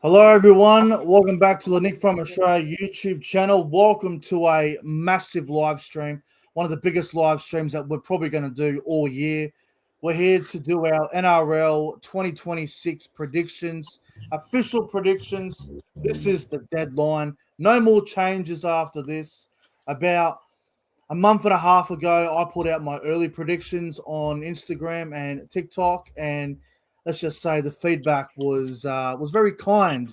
Hello, everyone. Welcome back to the Nick from Australia YouTube channel. Welcome to a massive live stream, one of the biggest live streams that we're probably going to do all year. We're here to do our NRL 2026 predictions, official predictions. This is the deadline. No more changes after this. About a month and a half ago, I put out my early predictions on Instagram and TikTok, and let's just say the feedback was very kind.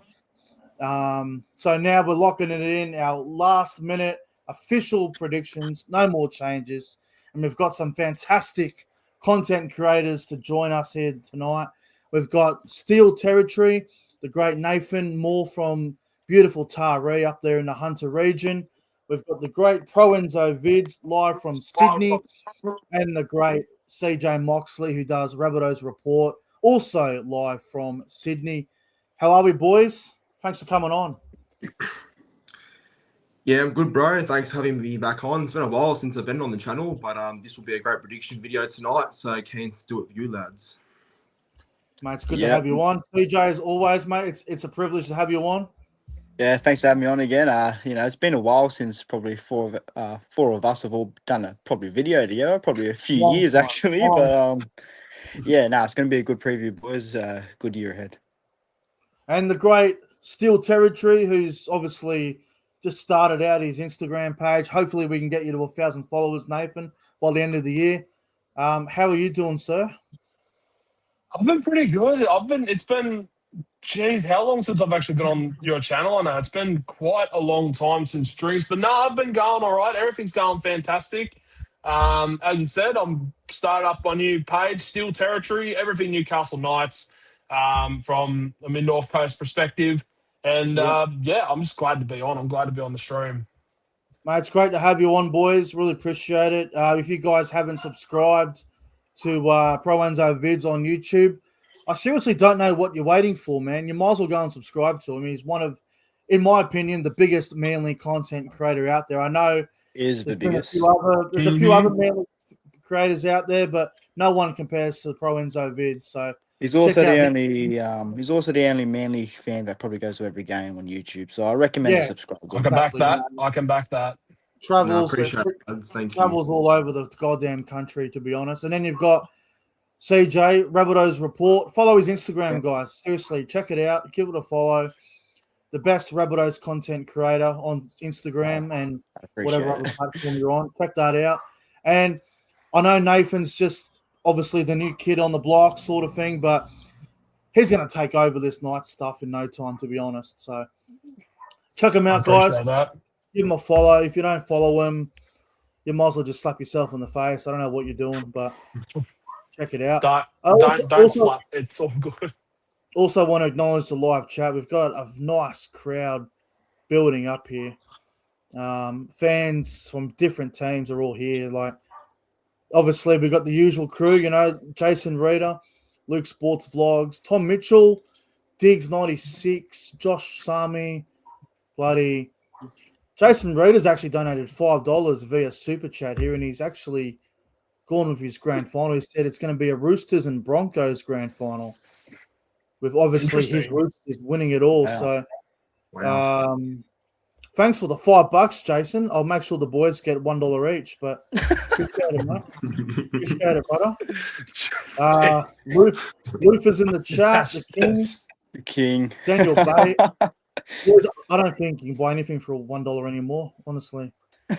So now we're locking it in, our last minute official predictions, no more changes, and we've got some fantastic content creators to join us here tonight. We've got Steel Territory, the great Nathan Moore from beautiful Taree up there in the Hunter region. We've got the great Pro Enzo Vids live from Sydney, and the great CJ Moxley, who does Rabbitohs Report, also live from Sydney. How are we, boys? Thanks for coming on. Yeah, I'm good, bro. Thanks for having me back on. It's been a while since I've been on the channel, but this will be a great prediction video tonight, so keen to do it with you lads. Mate, it's good to have you on. CJ, as always, mate, it's a privilege to have you on. Yeah, thanks for having me on again. It's been a while since probably four of us have all done a video together, probably a few years actually. But it's going to be a good preview, boys. Good year ahead. And the great Steel Territory, who's obviously just started out his Instagram page. Hopefully, we can get you to 1,000 followers, Nathan, by the end of the year. How are you doing, sir? I've been pretty good. It's been, geez, how long since I've actually been on your channel? I know it's been quite a long time since drinks, but no, I've been going all right. Everything's going fantastic. As you said, I'm started up my new page, Steel Territory, everything Newcastle Knights, from a mid-North Coast perspective. And I'm just glad to be on. I'm glad to be on the stream. Mate, it's great to have you on, boys. Really appreciate it. If you guys haven't subscribed to Pro Enzo Vids on YouTube, I seriously don't know what you're waiting for, man. You might as well go and subscribe to him. He's one of, in my opinion, the biggest manly content creator out there. I know there's a few other manly creators out there, but no one compares to Pro Enzo Vids. So he's also the only manly fan that probably goes to every game on YouTube. So I recommend you subscribe. I can back that. Travels Travels all over the goddamn country, to be honest. And then you've got CJ, Rabbitohs Report. Follow his Instagram, guys. Seriously, check it out. Give it a follow. The best Rabbitohs content creator on Instagram and whatever other platform you're on. Check that out. And I know Nathan's just obviously the new kid on the block sort of thing, but he's going to take over this night stuff in no time, to be honest. So check him out, guys. Give him a follow. If you don't follow him, you might as well just slap yourself in the face. I don't know what you're doing, but check it out. Don't slap. It's all good. Also want to acknowledge the live chat. We've got a nice crowd building up here. Fans from different teams are all here. Like, obviously, we've got the usual crew, Jason Reader, Luke Sports Vlogs, Tom Mitchell, Diggs96, Josh Sami, bloody Jason Reader's actually donated $5 via Super Chat here, and he's actually gone with his grand final. He said it's going to be a Roosters and Broncos grand final, with obviously his Roosters winning it all. Wow. So, thanks for the $5, Jason. I'll make sure the boys get $1 each, but appreciate it, mate. Appreciate it, brother. Luther's in the chat. The king. Daniel Bay. Boys, I don't think you can buy anything for $1 anymore, honestly.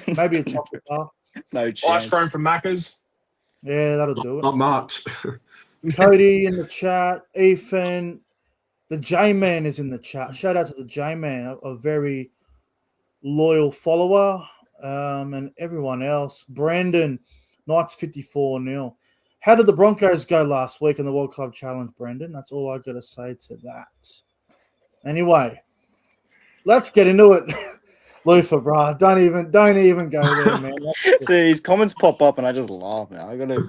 Maybe a chocolate bar. No chance. Ice cream from Macca's. Yeah, that'll do it. Not much. Cody in the chat. Ethan. The J-Man is in the chat. Shout out to the J-Man, a very loyal follower. And everyone else. Brandon, Knights 54-0. How did the Broncos go last week in the World Club Challenge, Brandon? That's all I got to say to that. Anyway, let's get into it. Lufa, bro. Don't even go there, man. See, his comments pop up and I just laugh, man. I gotta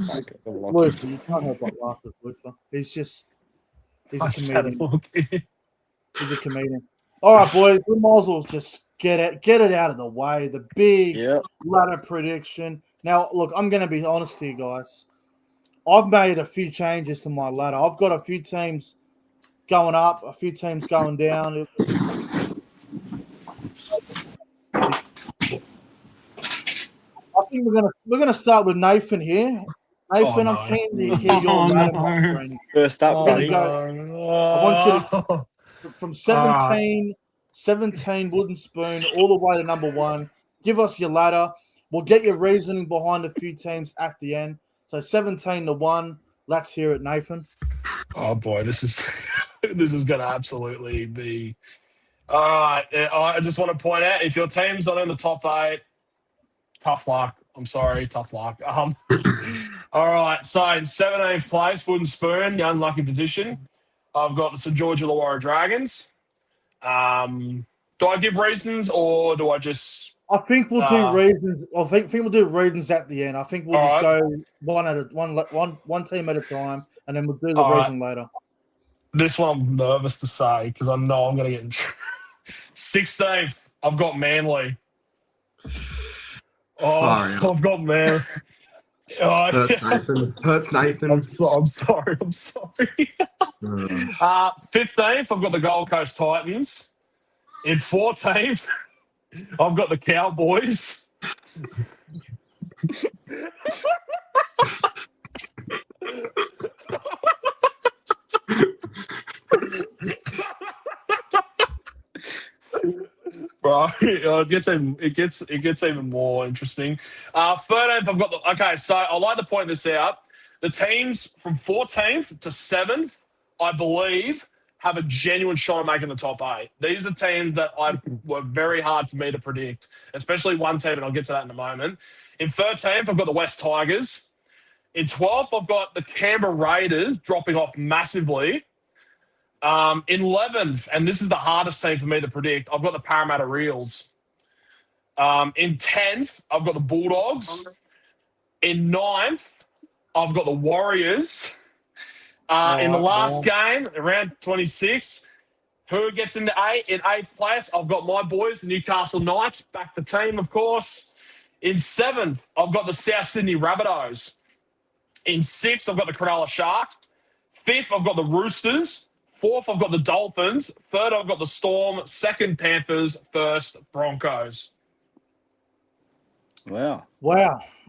Lufa, you can't help but laugh at Lufa. He's a comedian. He's a comedian. All right, boys, we might as well just get it out of the way. The big ladder prediction. Now, look, I'm gonna be honest here, guys. I've made a few changes to my ladder. I've got a few teams going up, a few teams going down. I think we're gonna start with Nathan here. Nathan, I'm keen to hear your ladder, my friend. First up, I'm buddy. gonna I want you to from 17 wooden spoon all the way to number 1. Give us your ladder. We'll get your reasoning behind a few teams at the end. So 17 to 1. Let's hear it, Nathan. Oh boy, this is this is gonna absolutely be. All right, I just want to point out if your team's not in the top 8, tough luck. I'm sorry, tough luck. All right, so in 17th place, wooden spoon, the unlucky position. I've got the St George Illawarra Dragons. Do I give reasons or do I just? I think we'll do reasons. I think we'll do reasons at the end. I think we'll just go one team at a time, and then we'll do the reason later. This one I'm nervous to say because I know I'm going to get in. 16th, I've got Manly. I've got Manly. Hurts Nathan. I'm sorry. 15th, I've got the Gold Coast Titans. In 14th, I've got the Cowboys. Bro, it gets even more interesting. 13th, I've got the okay. So I like to point this out. The teams from 14th to 7th, I believe, have a genuine shot at making the top 8. These are teams that were very hard for me to predict, especially one team, and I'll get to that in a moment. In 13th, I've got the West Tigers. In 12th, I've got the Canberra Raiders dropping off massively. In 11th, and this is the hardest team for me to predict, I've got the Parramatta Reels. In 10th, I've got the Bulldogs. In 9th, I've got the Warriors. In the last game, around 26, who gets into 8? In 8th place, I've got my boys, the Newcastle Knights, back the team, of course. In 7th, I've got the South Sydney Rabbitohs. In 6th, I've got the Cronulla Sharks. 5th, I've got the Roosters. 4th, I've got the Dolphins. 3rd, I've got the Storm. 2nd, Panthers. 1st, Broncos. Wow.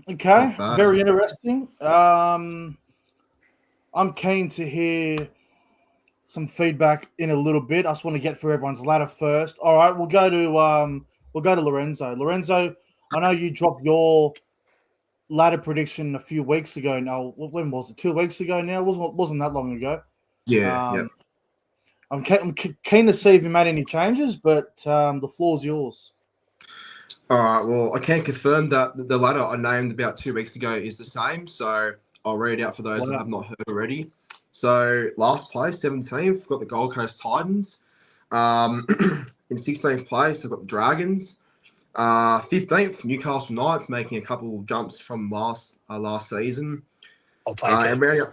Okay. Very interesting. I'm keen to hear some feedback in a little bit. I just want to get through everyone's ladder first. All right, we'll go to Lorenzo. Lorenzo, I know you dropped your ladder prediction a few weeks ago now. When was it? 2 weeks ago now? Wasn't that long ago. Yeah. I'm keen to see if you made any changes, but the floor's yours. All right. Well, I can confirm that the ladder I named about 2 weeks ago is the same. So I'll read it out for those that have not heard already. So last place, 17th, got the Gold Coast Titans. In 16th place, I've got the Dragons. 15th, Newcastle Knights, making a couple of jumps from last season. I'll take it. And rounding out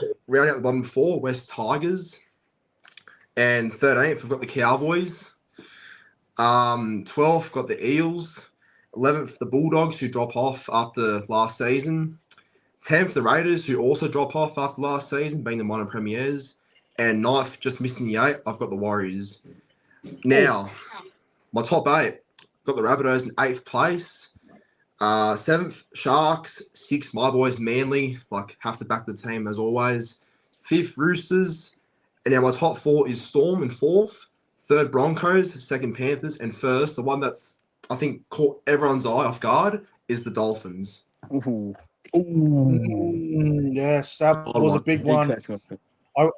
the bottom 4, West Tigers. And 13th, we've got the Cowboys. 12th, got the Eels. 11th, the Bulldogs, who drop off after last season. 10th, the Raiders, who also drop off after last season, being the minor premiers. And 9th, just missing the 8, I've got the Warriors. Now, my top 8, got the Rabbitohs in 8th place. 7th, Sharks. 6th, my boys, Manly. Have to back the team as always. 5th, Roosters. And now my top 4 is Storm in 4th. 3rd, Broncos. 2nd, Panthers. And 1st, the one that's, I think, caught everyone's eye off guard, is the Dolphins. Ooh. Yes, that was a big one. I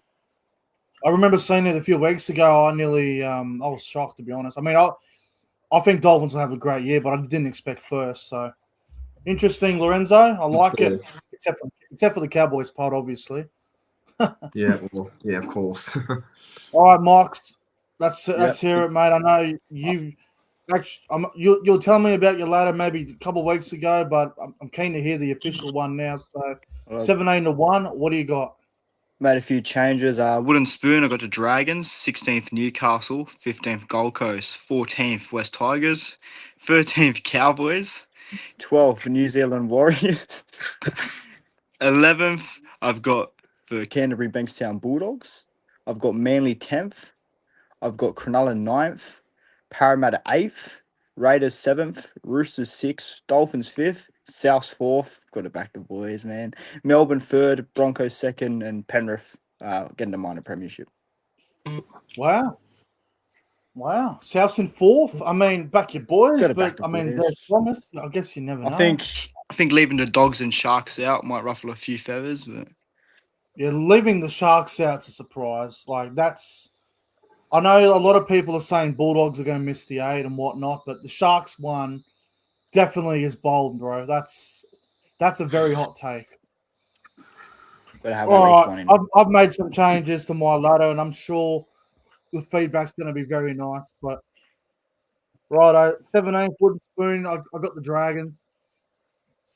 remember seeing it a few weeks ago. I was shocked, to be honest. I mean, I think Dolphins will have a great year, but I didn't expect first. So interesting, Lorenzo. I like it, except for the Cowboys part, obviously. Yeah, of course. All right, Marks. Let's hear it, mate. I know you. Actually, you'll tell me about your ladder maybe a couple of weeks ago, but I'm keen to hear the official one now. So 17 to 1. What do you got? Made a few changes. Wooden spoon, I got the Dragons. 16th, Newcastle. 15th, Gold Coast. 14th, West Tigers. 13th, Cowboys. 12th, New Zealand Warriors. 11th, I've got the Canterbury Bankstown Bulldogs. I've got Manly 10th. I've got Cronulla 9th. Parramatta 8th. Raiders 7th. Roosters 6th. Dolphins 5th. Souths 4th. Got to back the boys, man. Melbourne 3rd. Broncos 2nd. And Penrith getting a minor premiership. Wow. Souths in 4th. I mean, back your boys, Gotta but back the I mean, boys. there's promise. I guess you never know. I think leaving the Dogs and Sharks out might ruffle a few feathers, but Yeah, leaving the Sharks out's a surprise. Like, that's... I know a lot of people are saying Bulldogs are going to miss the 8 and whatnot, but the Sharks one definitely is bold, bro. That's a very hot take. better have All at least right, one in. I've made some changes to my ladder, and I'm sure the feedback's going to be very nice. But righto, 17th wooden spoon. I got the Dragons.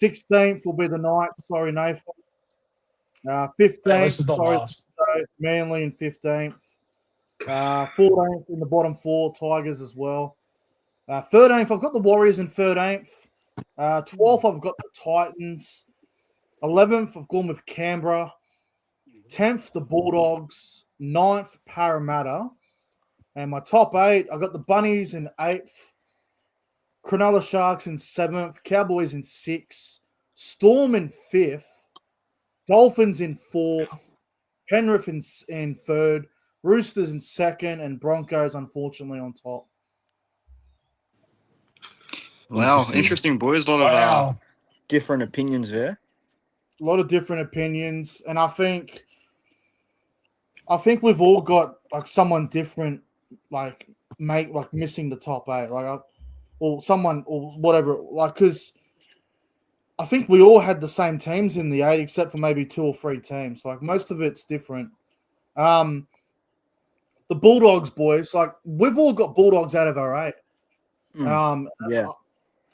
16th will be the Knights. Sorry, Nathan. 15th. This is not Sorry, last. Manly in 15th. 14th in the bottom 4, Tigers as well. 13th, I've got the Warriors in 13th. 12th, I've got the Titans. 11th, I've gone with Canberra. 10th, the Bulldogs. 9th, Parramatta. And my top 8, I've got the Bunnies in 8th. Cronulla Sharks in 7th. Cowboys in 6th. Storm in 5th. Dolphins in 4th. Penrith in 3rd. Roosters in 2nd. And Broncos, unfortunately, on top. Wow, interesting boys. A lot of different opinions there. A lot of different opinions, and I think we've all got like someone different, like missing the top 8, or someone or whatever, because I think we all had the same teams in the 8, except for maybe 2 or 3 teams. Like most of it's different. The Bulldogs, boys, like we've all got Bulldogs out of our 8. Yeah.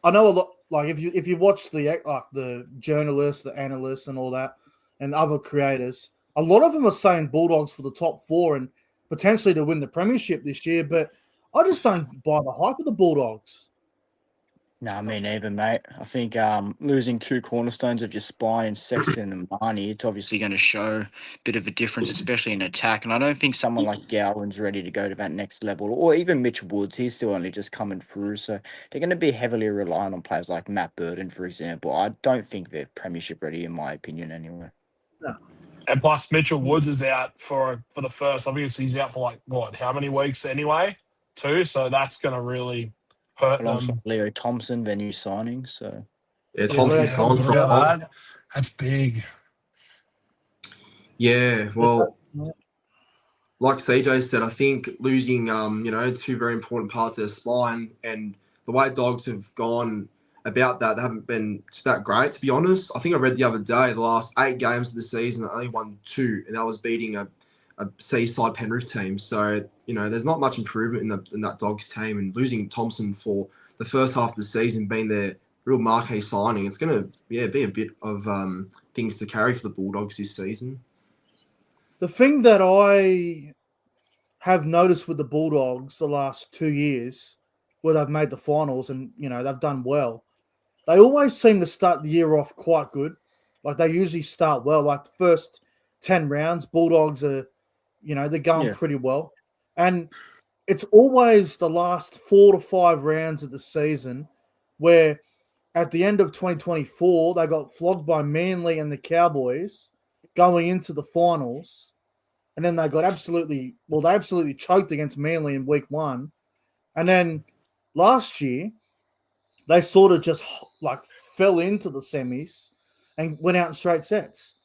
I know a lot. Like if you watch the journalists, the analysts, and all that, and other creators, a lot of them are saying Bulldogs for the top 4 and potentially to win the premiership this year. But I just don't buy the hype of the Bulldogs. No, me neither, mate. I think losing 2 cornerstones of your spine in Sexton and Marnie, it's obviously going to show a bit of a difference, especially in attack. And I don't think someone like Gowan's ready to go to that next level, or even Mitch Woods. He's still only just coming through. So they're going to be heavily reliant on players like Matt Burton, for example. I don't think they're premiership ready, in my opinion, anyway. No. And plus, Mitchell Woods is out for the first. Obviously, he's out for how many weeks anyway? 2. So that's going to really hurt Alongside them. Leo Thompson, their new signing. So Yeah, Thompson's gone from that. That's big. Yeah, well, like CJ said, I think losing 2 very important parts of their spine, and the way Dogs have gone about that, they haven't been that great, to be honest. I think I read the other day, the last 8 games of the season, they only won 2, and that was beating a Seaside Penrith team. So, there's not much improvement in that Dogs team, and losing Thompson for the first half of the season being their real marquee signing, it's going to be a bit of things to carry for the Bulldogs this season. The thing that I have noticed with the Bulldogs the last 2 years, where they've made the finals and they've done well, they always seem to start the year off quite good. Like they usually start well. Like the first 10 rounds, Bulldogs are, they're going pretty well. And it's always the last 4 to 5 rounds of the season where at the end of 2024, they got flogged by Manly and the Cowboys going into the finals. And then they absolutely choked against Manly in week 1. And then last year, they sort of just fell into the semis and went out in straight sets.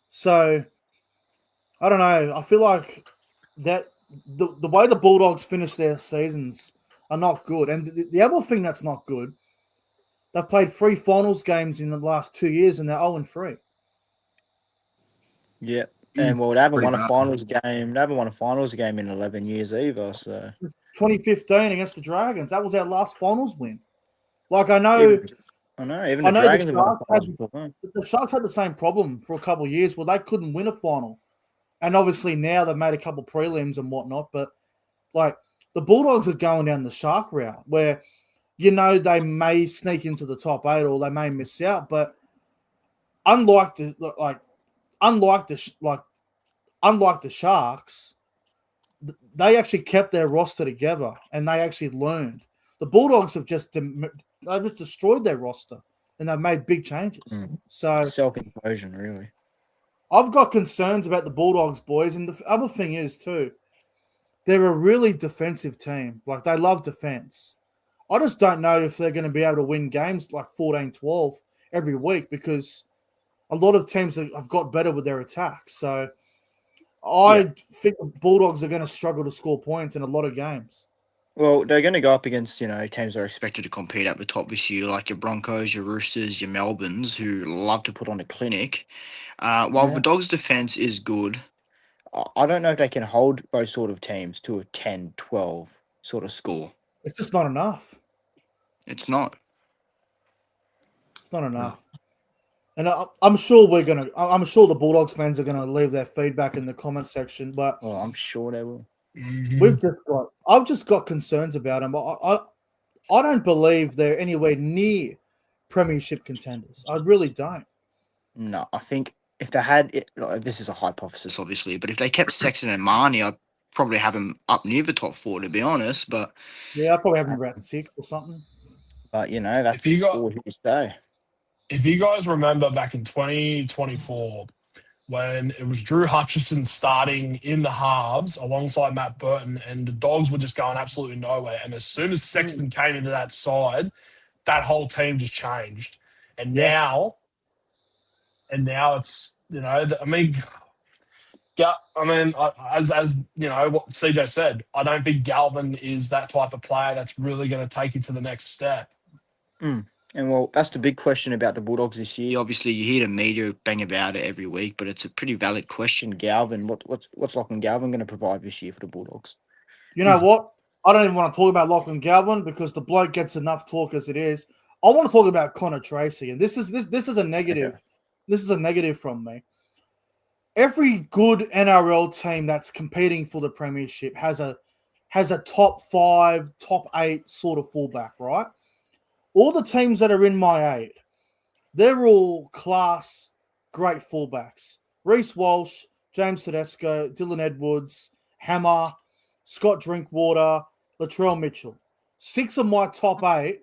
So I don't know. I feel like that the way the Bulldogs finish their seasons are not good. And the other thing that's not good, they've played 3 finals games in the last 2 years and they're 0-3. Yeah. And they haven't won a bad. finals game. They haven't won a finals game in 11 years either. So 2015 against the Dragons. That was our last finals win. Like I know even the Dragons have won a finals before. the Sharks had the same problem for a couple of years where they couldn't win a final. And obviously now they've made a couple of prelims and whatnot. But the Bulldogs are going down the Shark route where they may sneak into the top 8 or they may miss out. But unlike the Sharks, they actually kept their roster together and they actually learned. The Bulldogs have just destroyed their roster and they've made big changes. So self-implosion, really. I've got concerns about the Bulldogs, boys. And the other thing is, too, they're a really defensive team. Like, they love defense. I just don't know if they're going to be able to win games like 14-12 every week because a lot of teams have got better with their attacks. So I think the Bulldogs are going to struggle to score points in a lot of games. Well, they're going to go up against, teams that are expected to compete at the top this year, like your Broncos, your Roosters, your Melbournes, who love to put on a clinic. While the Dogs' defense is good, I don't know if they can hold those sort of teams to a 10-12 sort of score. It's just not enough. It's not. It's not enough. And I'm sure I'm sure the Bulldogs fans are going to leave their feedback in the comment section, but I'm sure they will. I've just got concerns about them. I don't believe they're anywhere near premiership contenders. I really don't. No, I think if they had it, this is a hypothesis, obviously, but if they kept Sexton and Marnie, I'd probably have them up near the top 4, to be honest. But yeah, I'd probably have them about 6 or something. But that's all he say. If you guys remember back in 2024, when it was Drew Hutchison starting in the halves alongside Matt Burton, and the Dogs were just going absolutely nowhere. And as soon as Sexton came into that side, that whole team just changed. And now it's, as what CJ said, I don't think Galvin is that type of player that's really going to take you to the next step. And well, that's the big question about the Bulldogs this year. Obviously, you hear the media bang about it every week, but it's a pretty valid question. Galvin, what's Lachlan Galvin going to provide this year for the Bulldogs? You know what? I don't even want to talk about Lachlan Galvin because the bloke gets enough talk as it is. I want to talk about Connor Tracy, and this is a negative. Okay. This is a negative from me. Every good NRL team that's competing for the premiership has a top 5, top 8 sort of fullback, right? All the teams that are in my 8, they're all class, great fullbacks. Reece Walsh, James Tedesco, Dylan Edwards, Hammer, Scott Drinkwater, Latrell Mitchell. 6 of my top 8,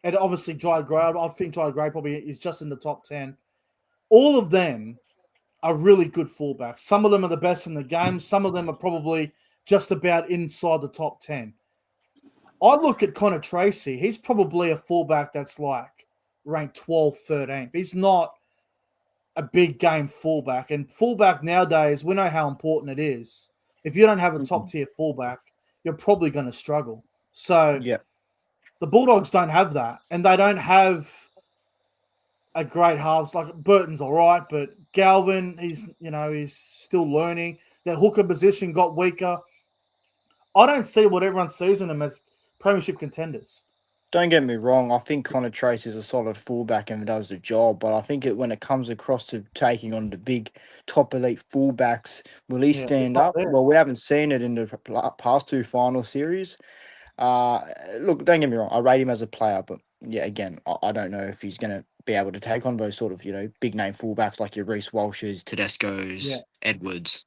and obviously Jai Gray. I think Jai Gray probably is just in the top 10. All of them are really good fullbacks. Some of them are the best in the game. Some of them are probably just about inside the top 10. I look at Connor Tracy. He's probably a fullback that's like ranked 12, 13. He's not a big game fullback. And fullback nowadays, we know how important it is. If you don't have a top-tier fullback, you're probably going to struggle. So the Bulldogs don't have that. And they don't have a great halves. Like Burton's all right, but Galvin, he's still learning. Their hooker position got weaker. I don't see what everyone sees in them as premiership contenders. Don't get me wrong. I think Connor Tracy is a solid fullback and does the job. But I think when it comes across to taking on the big top elite fullbacks, will he stand up? Well, we haven't seen it in the past 2 final series. Look, don't get me wrong. I rate him as a player, but again, I don't know if he's going to be able to take on those sort of big name fullbacks like your Reece Walshes, Tedesco's, Edwards.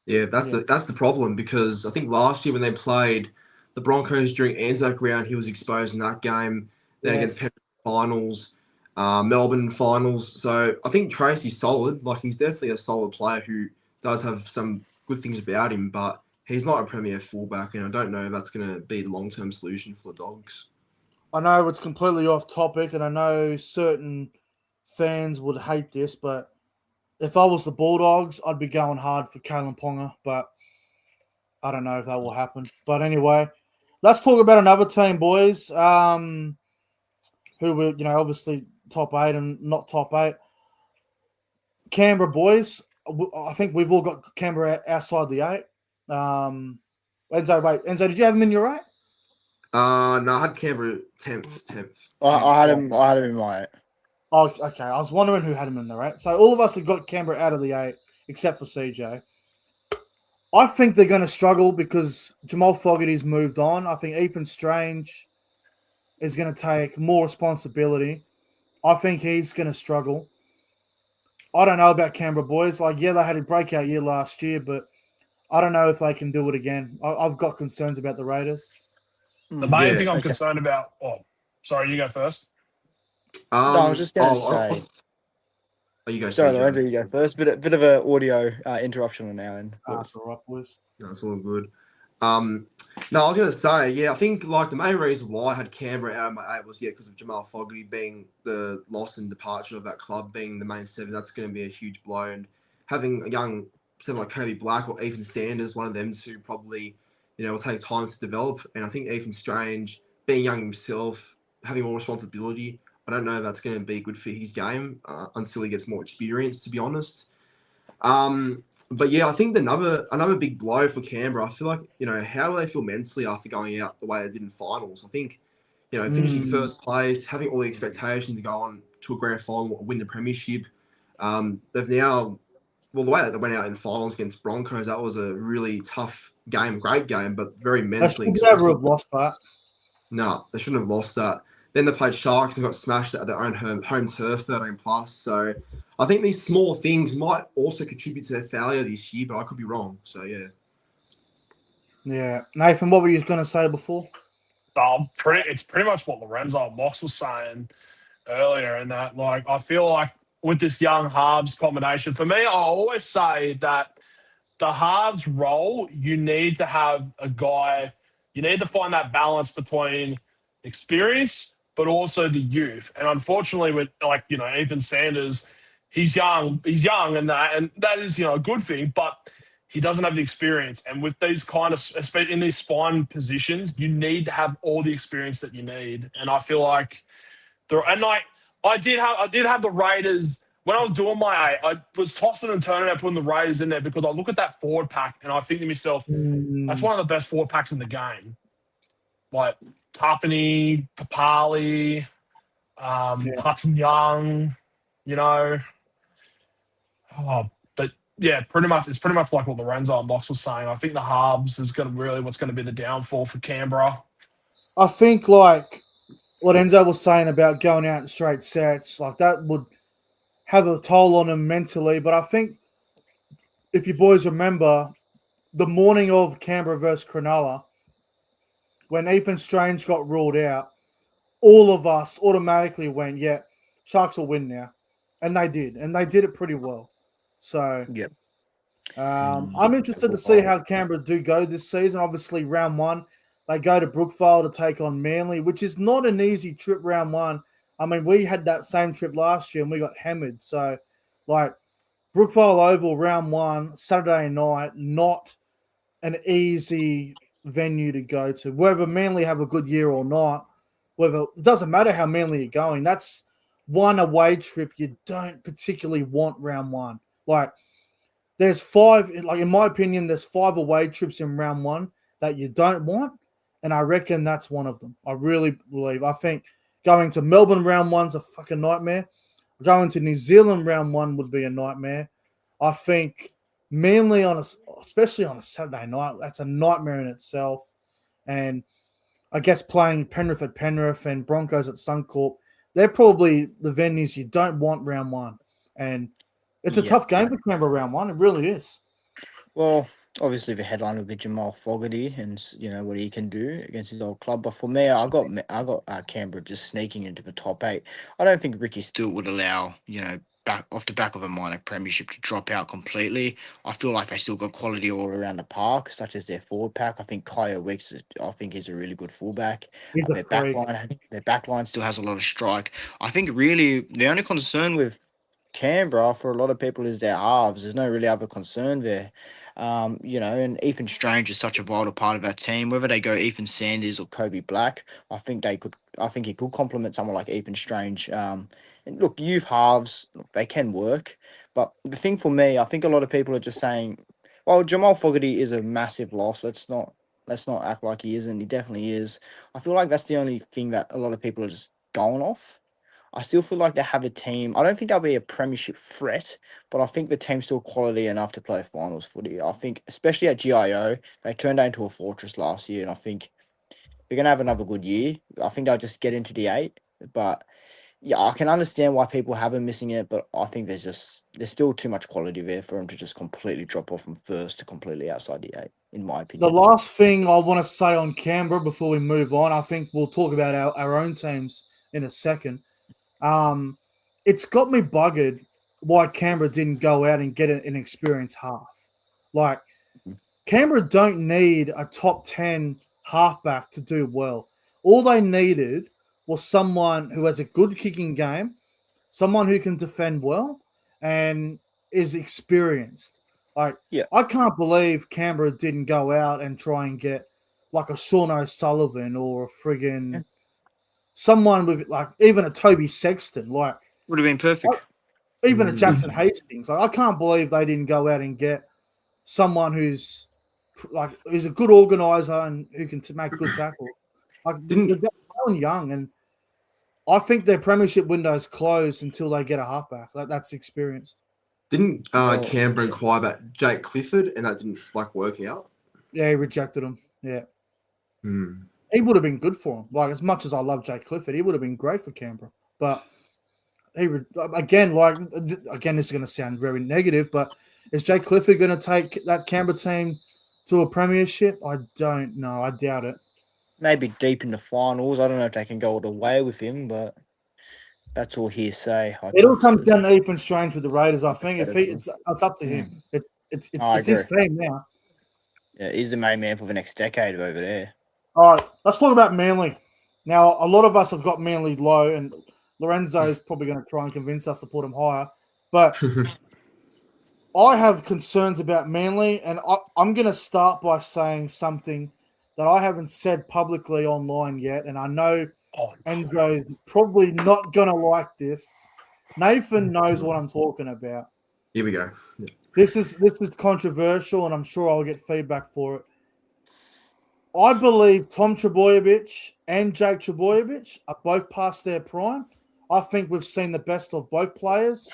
Yeah, that's the problem, because I think last year when they played the Broncos during Anzac round, he was exposed in that game. Then against Penrith finals, Melbourne finals. So I think Tracy's solid. Like, he's definitely a solid player who does have some good things about him, but he's not a premier fullback, and I don't know if that's going to be the long-term solution for the Dogs. I know it's completely off topic, and I know certain fans would hate this, but if I was the Bulldogs, I'd be going hard for Kalen Ponga, but I don't know if that will happen. But anyway, let's talk about another team, boys, who were, obviously top 8 and not top 8. Canberra boys. I think we've all got Canberra outside the 8. Enzo, did you have him in your 8? No, I had Canberra 10th. I had him in my 8. Oh, okay. I was wondering who had him in the 8. So all of us have got Canberra out of the 8, except for CJ. I think they're going to struggle because Jamal Fogarty's moved on. I think Ethan Strange is going to take more responsibility. I think he's going to struggle. I don't know about Canberra boys. Like, they had a breakout year last year, but I don't know if they can do it again. I've got concerns about the Raiders. The main Yeah, thing I'm okay. concerned about. Oh, sorry, you go first. No, I was just going to say. You go, Sorry, CJ. Lorenzo, you go first. Bit of an audio interruption on our end. That's all right, boys. No, it's all good. No, I was going to say, yeah, I think like the main reason why I had Canberra out of my 8 was because of Jamal Fogarty being the loss and departure of that club, being the main 7. That's going to be a huge blow, and having a young 7 like Kobe Black or Ethan Sanders, one of them two probably, will take time to develop. And I think Ethan Strange, being young himself, having more responsibility, I don't know if that's going to be good for his game until he gets more experience, to be honest. But yeah, I think another big blow for Canberra. I feel like, how do they feel mentally after going out the way they did in finals? I think, finishing first place, having all the expectations to go on to a grand final, win the premiership. They've now, the way that they went out in finals against Broncos, that was a really tough game, great game, but very mentally They should never exhausting. have lost that. No, they shouldn't have lost that. Then they played Sharks and got smashed at their own home turf, 13+. So I think these small things might also contribute to their failure this year, but I could be wrong. So, yeah. Yeah. Nathan, what were you going to say before? It's pretty much what Lorenzo and Mox was saying earlier, in that, like, I feel like with this young halves combination, for me, I always say that the halves role, you need to have a guy, you need to find that balance between experience but also the youth. And unfortunately, with Ethan Sanders, he's young and that is a good thing, but he doesn't have the experience. And with these in these spine positions, you need to have all the experience that you need. And I feel like I did have the Raiders. When I was doing my 8, I was tossing and turning out putting the Raiders in there because I look at that forward pack and I think to myself, that's one of the best forward packs in the game. Like Tapani, Papali, Hudson Young, but yeah, it's pretty much like what Lorenzo and Mox was saying. I think the halves is what's going to be the downfall for Canberra. I think like what Enzo was saying about going out in straight sets, like that would have a toll on him mentally. But I think if you boys remember, the morning of Canberra versus Cronulla, when Ethan Strange got ruled out, all of us automatically went, yeah, Sharks will win now. And they did. And they did it pretty well. So Yep. I'm interested to see how Canberra do go this season. Obviously, round 1, they go to Brookvale to take on Manly, which is not an easy trip round 1. I mean, we had that same trip last year and we got hammered. So, like, Brookvale Oval round 1, Saturday night, not an easy venue to go to. Whether Manly have a good year or not, it doesn't matter how Manly you're going. That's one away trip you don't particularly want round 1. Like, there's 5, like in my opinion, there's 5 away trips in round 1 that you don't want, and I reckon that's one of them. I really believe. I think going to Melbourne round 1's a fucking nightmare. Going to New Zealand round 1 would be a nightmare. I think Manly especially on a Saturday night, that's a nightmare in itself. And I guess playing Penrith at Penrith and Broncos at Suncorp, they're probably the venues you don't want round 1. And it's a tough game for Canberra round 1. It really is. Well, obviously the headline will be Jamal Fogarty and what he can do against his old club. But for me, I got Canberra just sneaking into the top 8. I don't think Ricky Stewart would allow back off the back of a minor premiership to drop out completely. I feel like they still got quality all around the park, such as their forward pack. I think Kaya Weeks, is a really good fullback. He's a freak. Their backline still has a lot of strike. I think really the only concern with Canberra for a lot of people is their halves. There's no really other concern there. And Ethan Strange is such a vital part of our team. Whether they go Ethan Sanders or Kobe Black, I think he could complement someone like Ethan Strange. And look, youth halves, they can work. But the thing for me, I think a lot of people are just saying, well, Jamal Fogarty is a massive loss. Let's not act like he isn't. He definitely is. I feel like that's the only thing that a lot of people are just going off. I still feel like they have a team. I don't think they'll be a premiership threat, but I think the team's still quality enough to play finals footy. I think, especially at GIO, they turned into a fortress last year, and I think they're going to have another good year. I think they'll just get into the 8, but Yeah, I can understand why people have him missing it, but I think there's still too much quality there for him to just completely drop off from first to completely outside the 8, in my The opinion. last thing I want to say on Canberra before we move on, I think we'll talk about our own teams in a second. It's got me buggered why Canberra didn't go out and get an experienced half. Like, Canberra don't need a top 10 halfback to do well. All they needed was someone who has a good kicking game, someone who can defend well, and is experienced. Like, Yeah. I can't believe Canberra didn't go out and try and get like a Sean O'Sullivan or a friggin' someone with like even a Toby Sexton, like Would have been perfect. even a Jackson Hastings. Like, I can't believe they didn't go out and get someone who's a good organizer and who can make good tackles. Like, they're going young, and I think their premiership window's closed until they get a halfback. That's experienced. Didn't Canberra inquire about Jake Clifford, and that didn't work out? Yeah, he rejected him. Yeah. He would have been good for him. Like, as much as I love Jake Clifford, he would have been great for Canberra. But again, this is going to sound very negative, but is Jake Clifford going to take that Canberra team to a premiership? I don't know. I doubt it. Maybe deep in the finals. I don't know if they can go all the way with him, but that's all hearsay. It all comes down to Ethan Strange with the Raiders, I think. It's up to him. It's his team now. Yeah, he's the main man for the next decade over there. All right, let's talk about Manly. Now, a lot of us have got Manly low, and Lorenzo is probably going to try and convince us to put him higher. But I have concerns about Manly, and I'm going to start by saying something that I haven't said publicly online yet, and I know Enzo's probably not going to like this. Nathan knows what I'm talking about. Here we go. Yeah. This is controversial, and I'm sure I'll get feedback for it. I believe Tom Trbojevic and Jake Trbojevic are both past their prime. I think we've seen the best of both players.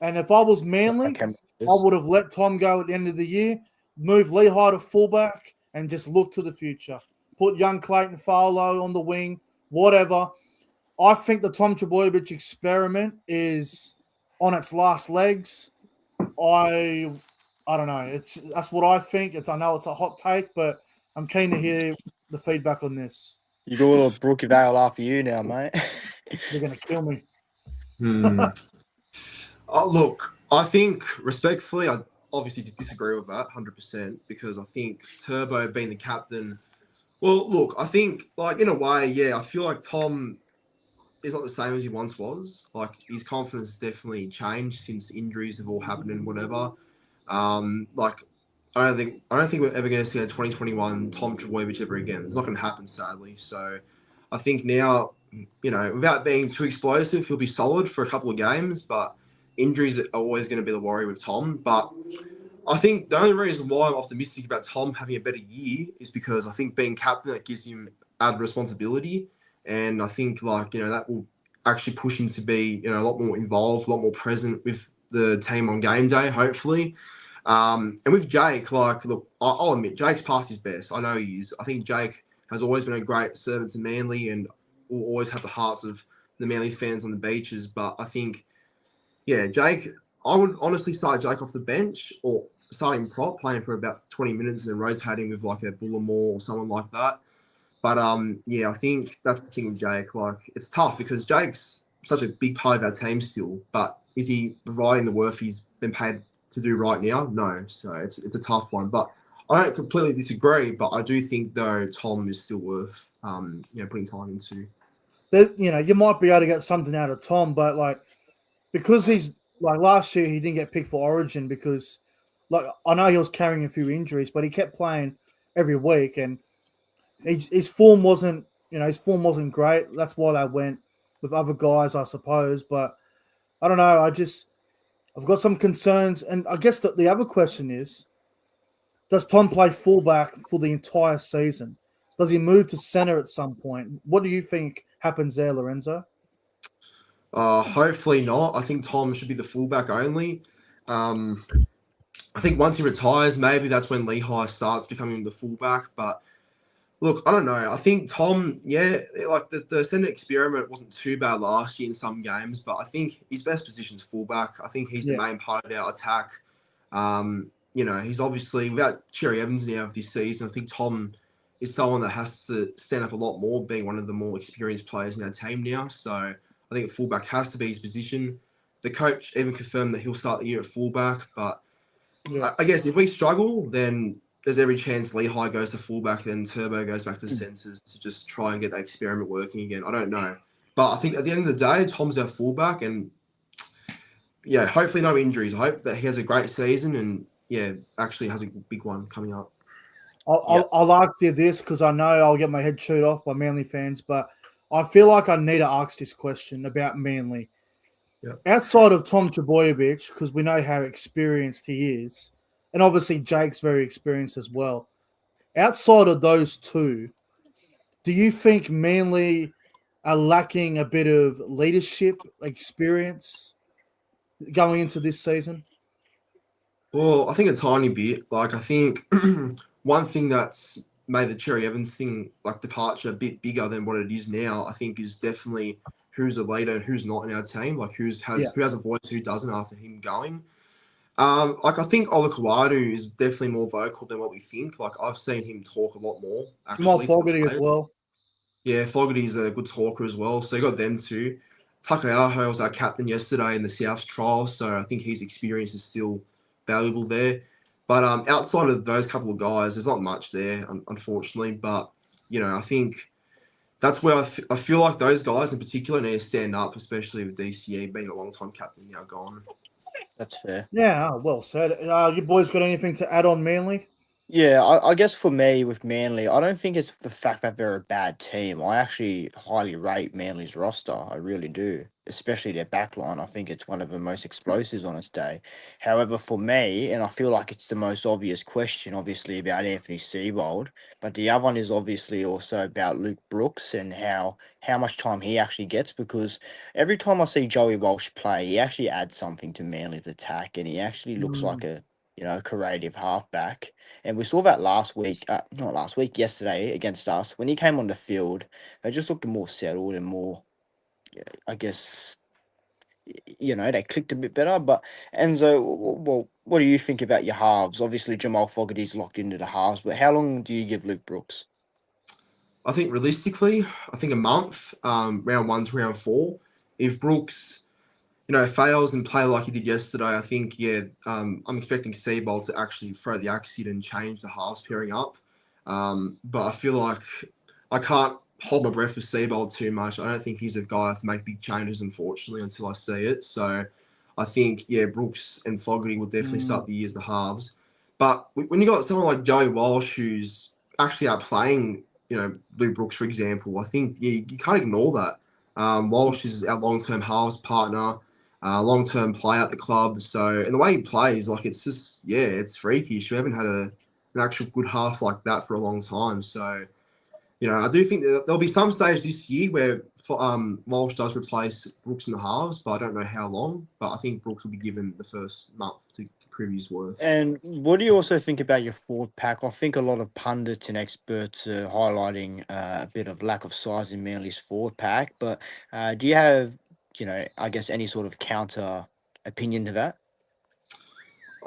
And if I was Manly, I would have let Tom go at the end of the year, move Lehigh to fullback, and just look to the future. Put young Clayton Farlow on the wing, whatever. I think the Tom Trbojevic experiment is on its last legs. I don't know. That's what I think. I know it's a hot take, but I'm keen to hear the feedback on this. You got a little Brookvale after you now, mate. They're going to kill me. Look, I think, respectfully, I obviously disagree with that 100% because I think Turbo being the captain, well, look, I think, in a way, yeah, I feel like Tom is not the same as he once was. Like, his confidence has definitely changed since injuries have all happened and whatever. I don't think we're ever going to see a 2021 Tom Trbojevic ever again. It's not going to happen, sadly. So I think now, without being too explosive, he'll be solid for a couple of games, but injuries are always going to be the worry with Tom. But I think the only reason why I'm optimistic about Tom having a better year is because I think being captain, that gives him added responsibility. And I think, that will actually push him to be, a lot more involved, a lot more present with the team on game day, hopefully. And with Jake, look, I'll admit, Jake's past his best. I know he is. I think Jake has always been a great servant to Manly and will always have the hearts of the Manly fans on the beaches. But I think, yeah, Jake, I would honestly start Jake off the bench or starting prop, playing for about 20 minutes and then rotating with a Bullimore or someone like that. But, I think that's the thing with Jake. It's tough because Jake's such a big part of our team still. But is he providing the worth he's been paid to do right now? No. So it's a tough one. But I don't completely disagree. But I do think, though, Tom is still worth, putting time into. You might be able to get something out of Tom, but, because he's, last year he didn't get picked for Origin because, I know he was carrying a few injuries, but he kept playing every week and his form wasn't great. That's why they went with other guys, I suppose. But I don't know. I've got some concerns. And I guess the other question is, does Tom play fullback for the entire season? Does he move to center at some point? What do you think happens there, Lorenzo? Hopefully not. I think Tom should be the fullback only. I think once he retires, maybe that's when Lehigh starts becoming the fullback. But Look, I don't know. I think Tom, like the centre experiment wasn't too bad last year in some games, but I think his best position's fullback. I think he's the main part of our attack. He's obviously without Cherry Evans now of this season. I think Tom is someone that has to stand up a lot more, being one of the more experienced players in our team now. So I think fullback has to be his position. The coach even confirmed that he'll start the year at fullback, but I guess if we struggle, then there's every chance Lehigh goes to fullback, then Turbo goes back to centres to just try and get that experiment working again. I don't know. But I think at the end of the day, Tom's our fullback, and hopefully no injuries. I hope that he has a great season and actually has a big one coming up. I'll ask you this because I know I'll get my head chewed off by Manly fans, but I feel like I need to ask this question about Manly. Yep. Outside of Tom Trbojevic, because we know how experienced he is, and obviously Jake's very experienced as well. Outside of those two, do you think Manly are lacking a bit of leadership experience going into this season? Well, I think a tiny bit. Like, I think one thing that's made the Cherry Evans thing, like departure, a bit bigger than what it is now, I think is definitely who's a leader and who's not in our team. Like, who has a voice, who doesn't after him going. I think Ola Kawadu is definitely more vocal than what we think. Like, I've seen him talk a lot more. Jamal Fogarty as well. Yeah, Fogarty's a good talker as well. So you got them two. Takayaho was our captain yesterday in the Souths trial, so I think his experience is still valuable there. But outside of those couple of guys, there's not much there, unfortunately. But, I think that's where I feel like those guys in particular need to stand up, especially with DCE being a long-time captain now gone. That's fair. Yeah, well said. You boys got anything to add on Manly? Yeah, I guess for me with Manly, I don't think it's the fact that they're a bad team. I actually highly rate Manly's roster. I really do, especially their backline. I think it's one of the most explosives on its day. However, for me, and I feel like it's the most obvious question, obviously, about Anthony Seibold, but the other one is obviously also about Luke Brooks and how much time he actually gets, because every time I see Joey Walsh play, he actually adds something to Manly's attack, and he actually looks like a creative halfback. And we saw that yesterday against us. When he came on the field, they just looked more settled and more, I guess, they clicked a bit better. But Enzo, well, what do you think about your halves? Obviously, Jamal Fogarty's locked into the halves, but how long do you give Luke Brooks? I think realistically, a month, round 1 to round 4. If Brooks fails and play like he did yesterday, I think, I'm expecting Seibold to actually throw the axe and change the halves pairing up. But I feel like I can't hold my breath for Seibold too much. I don't think he's a guy to make big changes, unfortunately, until I see it. So I think, Brooks and Fogarty will definitely start the year as the halves. But when you got someone like Joey Walsh, who's actually outplaying, Luke Brooks, for example, I think you can't ignore that. Walsh is our long-term halves partner, long-term player at the club. So, and the way he plays, like, it's just, it's freakish. We haven't had an actual good half like that for a long time. So, I do think that there'll be some stage this year where Walsh does replace Brooks in the halves, but I don't know how long. But I think Brooks will be given the first month to prove his worth. And what do you also think about your forward pack? I think a lot of pundits and experts are highlighting a bit of lack of size in Manly's forward pack. But do you have, I guess, any sort of counter opinion to that?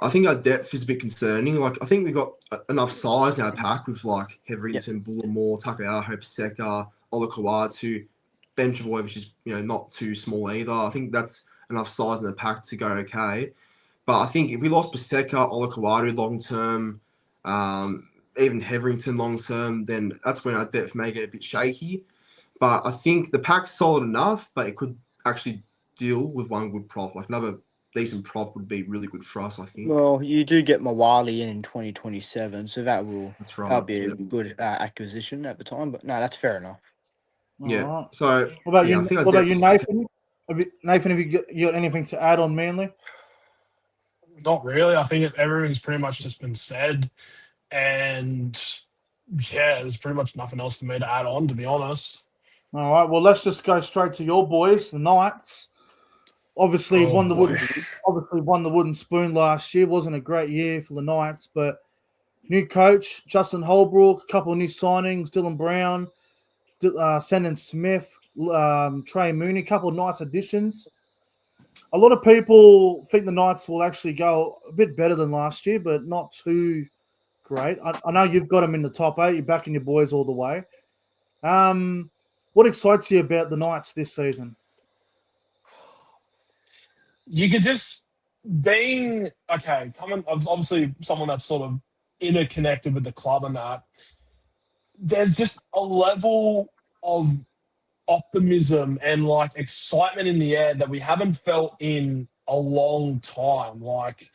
I think our depth is a bit concerning. Like, I think we've got enough size in our pack with, like, Hetherington, Bullimore, Takayaho, Paseka, Olakawatu, Ben Travoy, which is, not too small either. I think that's enough size in the pack to go okay. But I think if we lost Paseka, Olakawatu long-term, even Hetherington long-term, then that's when our depth may get a bit shaky. But I think the pack's solid enough, but it could actually deal with one good prop. Like, another decent prop would be really good for us, I think. Well, you do get Mawali in 2027, so that'll be a good acquisition at the time. But no, that's fair enough. Yeah. Right. So what about you, Nathan? Have you got anything to add on Manly? Not really. I think everything's pretty much just been said, and there's pretty much nothing else for me to add on, to be honest. All right. Well, let's just go straight to your boys, the Knights. Obviously, won the wooden spoon last year. Wasn't a great year for the Knights, but New coach, Justin Holbrook, a couple of new signings, Dylan Brown, Sandon Smith, Trey Mooney, a couple of nice additions. A lot of people think the Knights will actually go a bit better than last year, but not too great. I know you've got them in the top 8. You're backing your boys all the way. What excites you about the Knights this season? You could just being coming obviously someone that's sort of interconnected with the club and that. There's just a level of optimism and like excitement in the air that we haven't felt in a long time. Like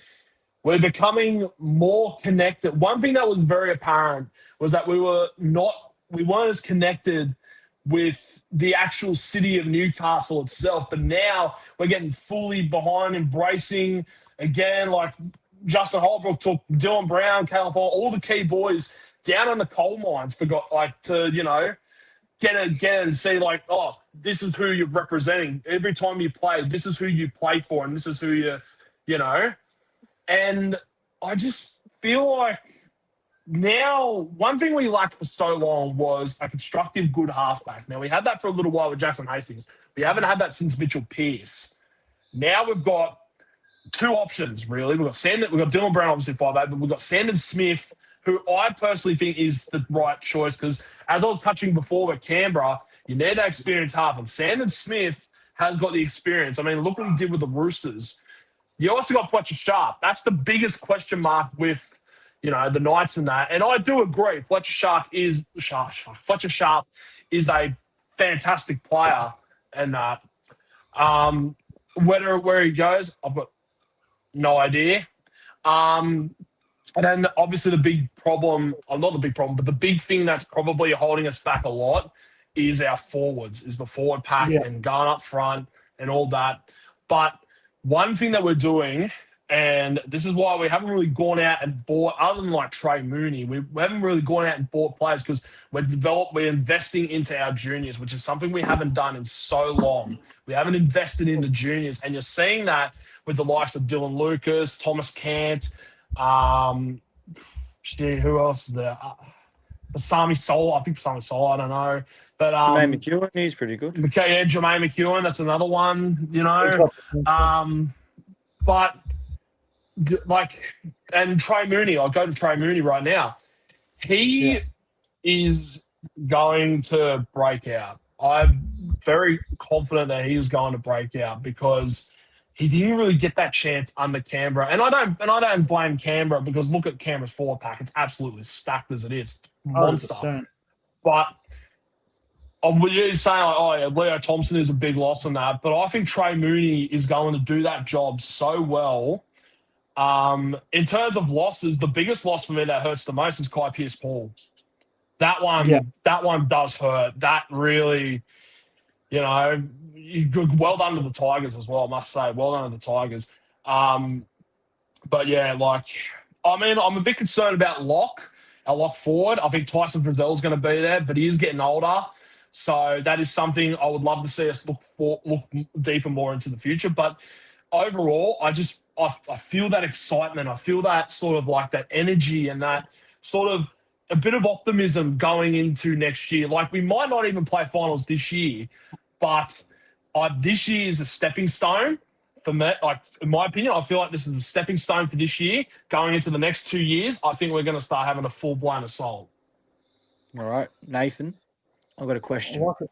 we're becoming more connected. One thing that was very apparent was that we weren't as connected with the actual city of Newcastle itself, but now we're getting fully behind, embracing again. Like Justin Holbrook took Dylan Brown, Caleb Hall, all the key boys down on the coal mines. Get and see like, oh, this is who you're representing. Every time you play, this is who you play for, and this is who you know. And I just feel like now, one thing we lacked for so long was a constructive, good halfback. Now, we had that for a little while with Jackson Hastings. We haven't had that since Mitchell Pearce. Now we've got two options, really. We've got Dylan Brown, obviously, 5'8", but we've got Sandon Smith, who I personally think is the right choice because, as I was touching before with Canberra, you need that experience half. And Sandon Smith has got the experience. I mean, look what he did with the Roosters. You also got Fletcher Sharp. That's the biggest question mark with the Knights and that. And I do agree. Fletcher Sharp is a fantastic player and that. Where he goes, I've got no idea. And then obviously the big problem, not the big problem, but the big thing that's probably holding us back a lot is our forwards, is the forward pack and going up front and all that. But one thing that we're doing, and this is why we haven't really gone out and bought, other than like Trey Mooney, we haven't really gone out and bought players because we're investing into our juniors, which is something we haven't done in so long. We haven't invested in the juniors, and you're seeing that with the likes of Dylan Lucas, Thomas Cant, who else is there? Basami Sola, I think Basami Sola, I don't know. But Jermaine McEwen, he's pretty good. Okay, yeah, Jermaine McEwen, that's another one, But and Trey Mooney, I'll go to Trey Mooney right now. He is going to break out. I'm very confident that he is going to break out because he didn't really get that chance under Canberra. And I don't blame Canberra because look at Canberra's forward pack. It's absolutely stacked as it is. It's monster. 100%. But you're saying, Leo Thompson is a big loss in that. But I think Trey Mooney is going to do that job so well. In terms of losses, the biggest loss for me that hurts the most is Kai Pearce-Paul. That one does hurt. That really, well done to the Tigers as well, I must say. Well done to the Tigers. But yeah, I'm a bit concerned about our lock forward. I think Tyson Frizzell's going to be there, but he is getting older. So that is something I would love to see us look deeper more into the future. But overall, I feel that excitement. I feel that sort of like that energy and that sort of a bit of optimism going into next year. Like we might not even play finals this year, but this year is a stepping stone for me. Like in my opinion, I feel like this is a stepping stone for this year. Going into the next 2 years, I think we're going to start having a full-blown assault. All right, Nathan, I've got a question. I like it.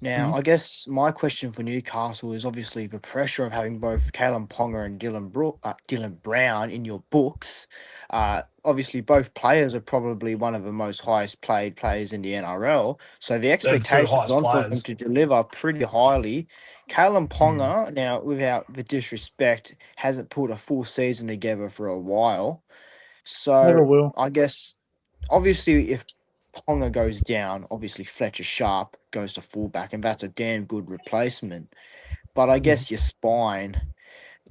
Now, I guess my question for Newcastle is obviously the pressure of having both Kalen Ponga and Dylan Brown in your books. Obviously, both players are probably one of the most highest paid players in the NRL. So the expectations on for them to deliver pretty highly. Kalen Ponga, now, without the disrespect, hasn't put a full season together for a while. So Never will. I guess, obviously, if Ponga goes down, obviously Fletcher Sharp goes to fullback, and that's a damn good replacement. But I guess your spine,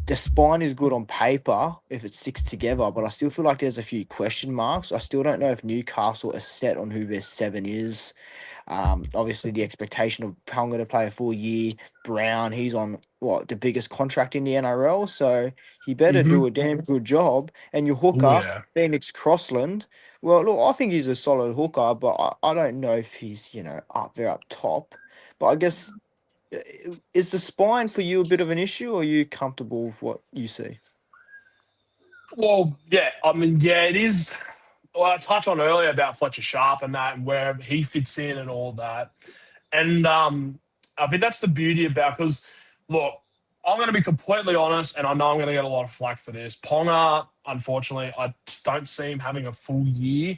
the spine is good on paper if it sticks together, but I still feel like there's a few question marks. I still don't know if Newcastle is set on who their 7 is. Obviously, the expectation of Ponga to play a full year. Brown, he's on the biggest contract in the NRL, so he better do a damn good job. And your hooker, Oh, yeah. Phoenix Crossland, well, look, I think he's a solid hooker, but I don't know if he's up there up top. But I guess is the spine for you a bit of an issue, or are you comfortable with what you see? Well, yeah, I mean, yeah, it is. Well, I touched on earlier about Fletcher Sharp and that, and where he fits in and all that. And I think that's the beauty about, because, look, I'm going to be completely honest, and I know I'm going to get a lot of flack for this. Ponga, unfortunately, I just don't see him having a full year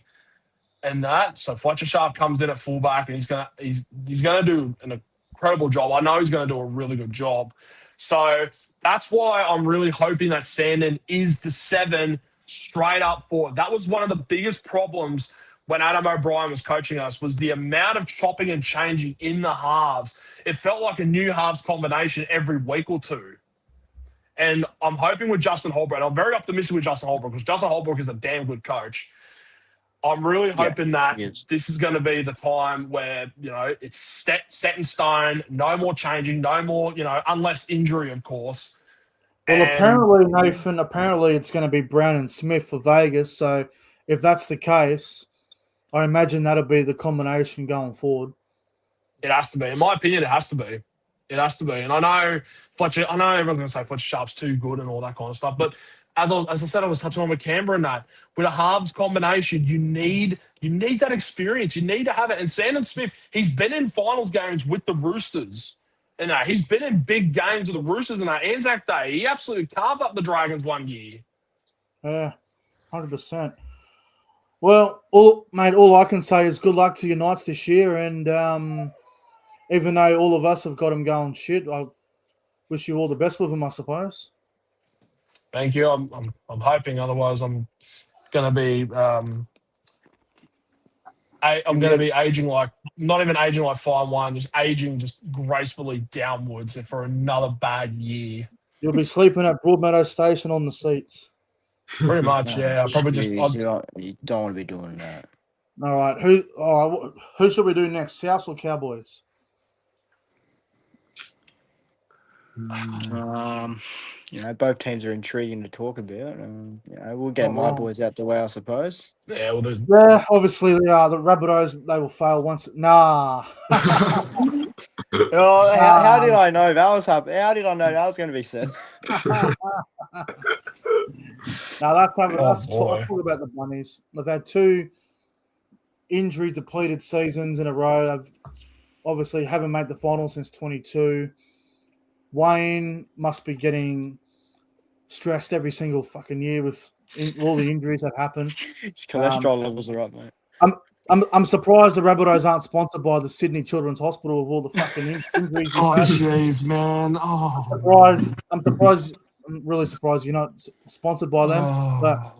and that. So Fletcher Sharp comes in at fullback, and he's gonna do an incredible job. I know he's going to do a really good job. So that's why I'm really hoping that Sandon is the 7 straight up forward. That was one of the biggest problems when Adam O'Brien was coaching us, was the amount of chopping and changing in the halves. It felt like a new halves combination every week or two. And I'm hoping with Justin Holbrook, and I'm very optimistic with Justin Holbrook, because Justin Holbrook is a damn good coach. I'm really hoping that this is going to be the time where, it's set in stone, no more changing, no more, unless injury, of course. Well, apparently, Nathan, it's going to be Brown and Smith for Vegas. So if that's the case, I imagine that'll be the combination going forward. It has to be. In my opinion, it has to be. It has to be. And I know everyone's going to say Fletcher Sharp's too good and all that kind of stuff. But as I said, I was touching on with Canberra and that. With a halves combination, you need that experience. You need to have it. And Sandon Smith, he's been in finals games with the Roosters. And that. He's been in big games with the Roosters and that. Anzac Day, he absolutely carved up the Dragons one year. Yeah, 100%. Well, all I can say is good luck to your Knights this year. And even though all of us have got them going shit, I wish you all the best with them, I suppose. Thank you. I'm hoping. Otherwise, I'm going to be I'm going to be aging like, not even aging like fine wine, just aging just gracefully downwards for another bad year. You'll be sleeping at Broadmeadow Station on the seats. Pretty much, yeah. I probably just. You don't want to be doing that. All right. Who should we do next? Souths or Cowboys? Both teams are intriguing to talk about. We'll get my boys out the way, I suppose. Yeah, well, obviously they are. The Rabbitohs, they will fail once. Nah. How did I know that was happening? How did I know that was going to be said? Now let's talk about the Bunnies. They've had 2 injury-depleted seasons in a row. They've obviously haven't made the final since 22. Wayne must be getting stressed every single fucking year with all the injuries that happen. His cholesterol levels are up, mate. I'm surprised the Rabbitohs aren't sponsored by the Sydney Children's Hospital with all the fucking injuries. Oh, jeez, man. Oh, I'm surprised. I'm really surprised you're not sponsored by them. But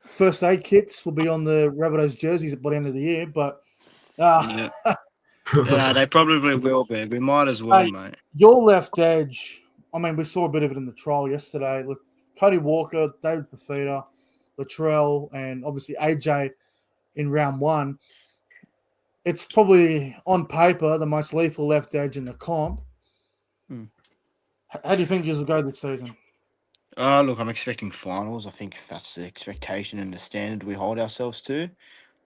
first aid kits will be on the Rabbitohs jerseys by the end of the year. But yeah, they probably will be. We might as well, mate. Your left edge. I mean, we saw a bit of it in the trial yesterday. Look, Cody Walker, David Fafita, Latrell, and obviously AJ in round 1. It's probably on paper the most lethal left edge in the comp. How do you think you will go this season? Look, I'm expecting finals. I think that's the expectation and the standard we hold ourselves to.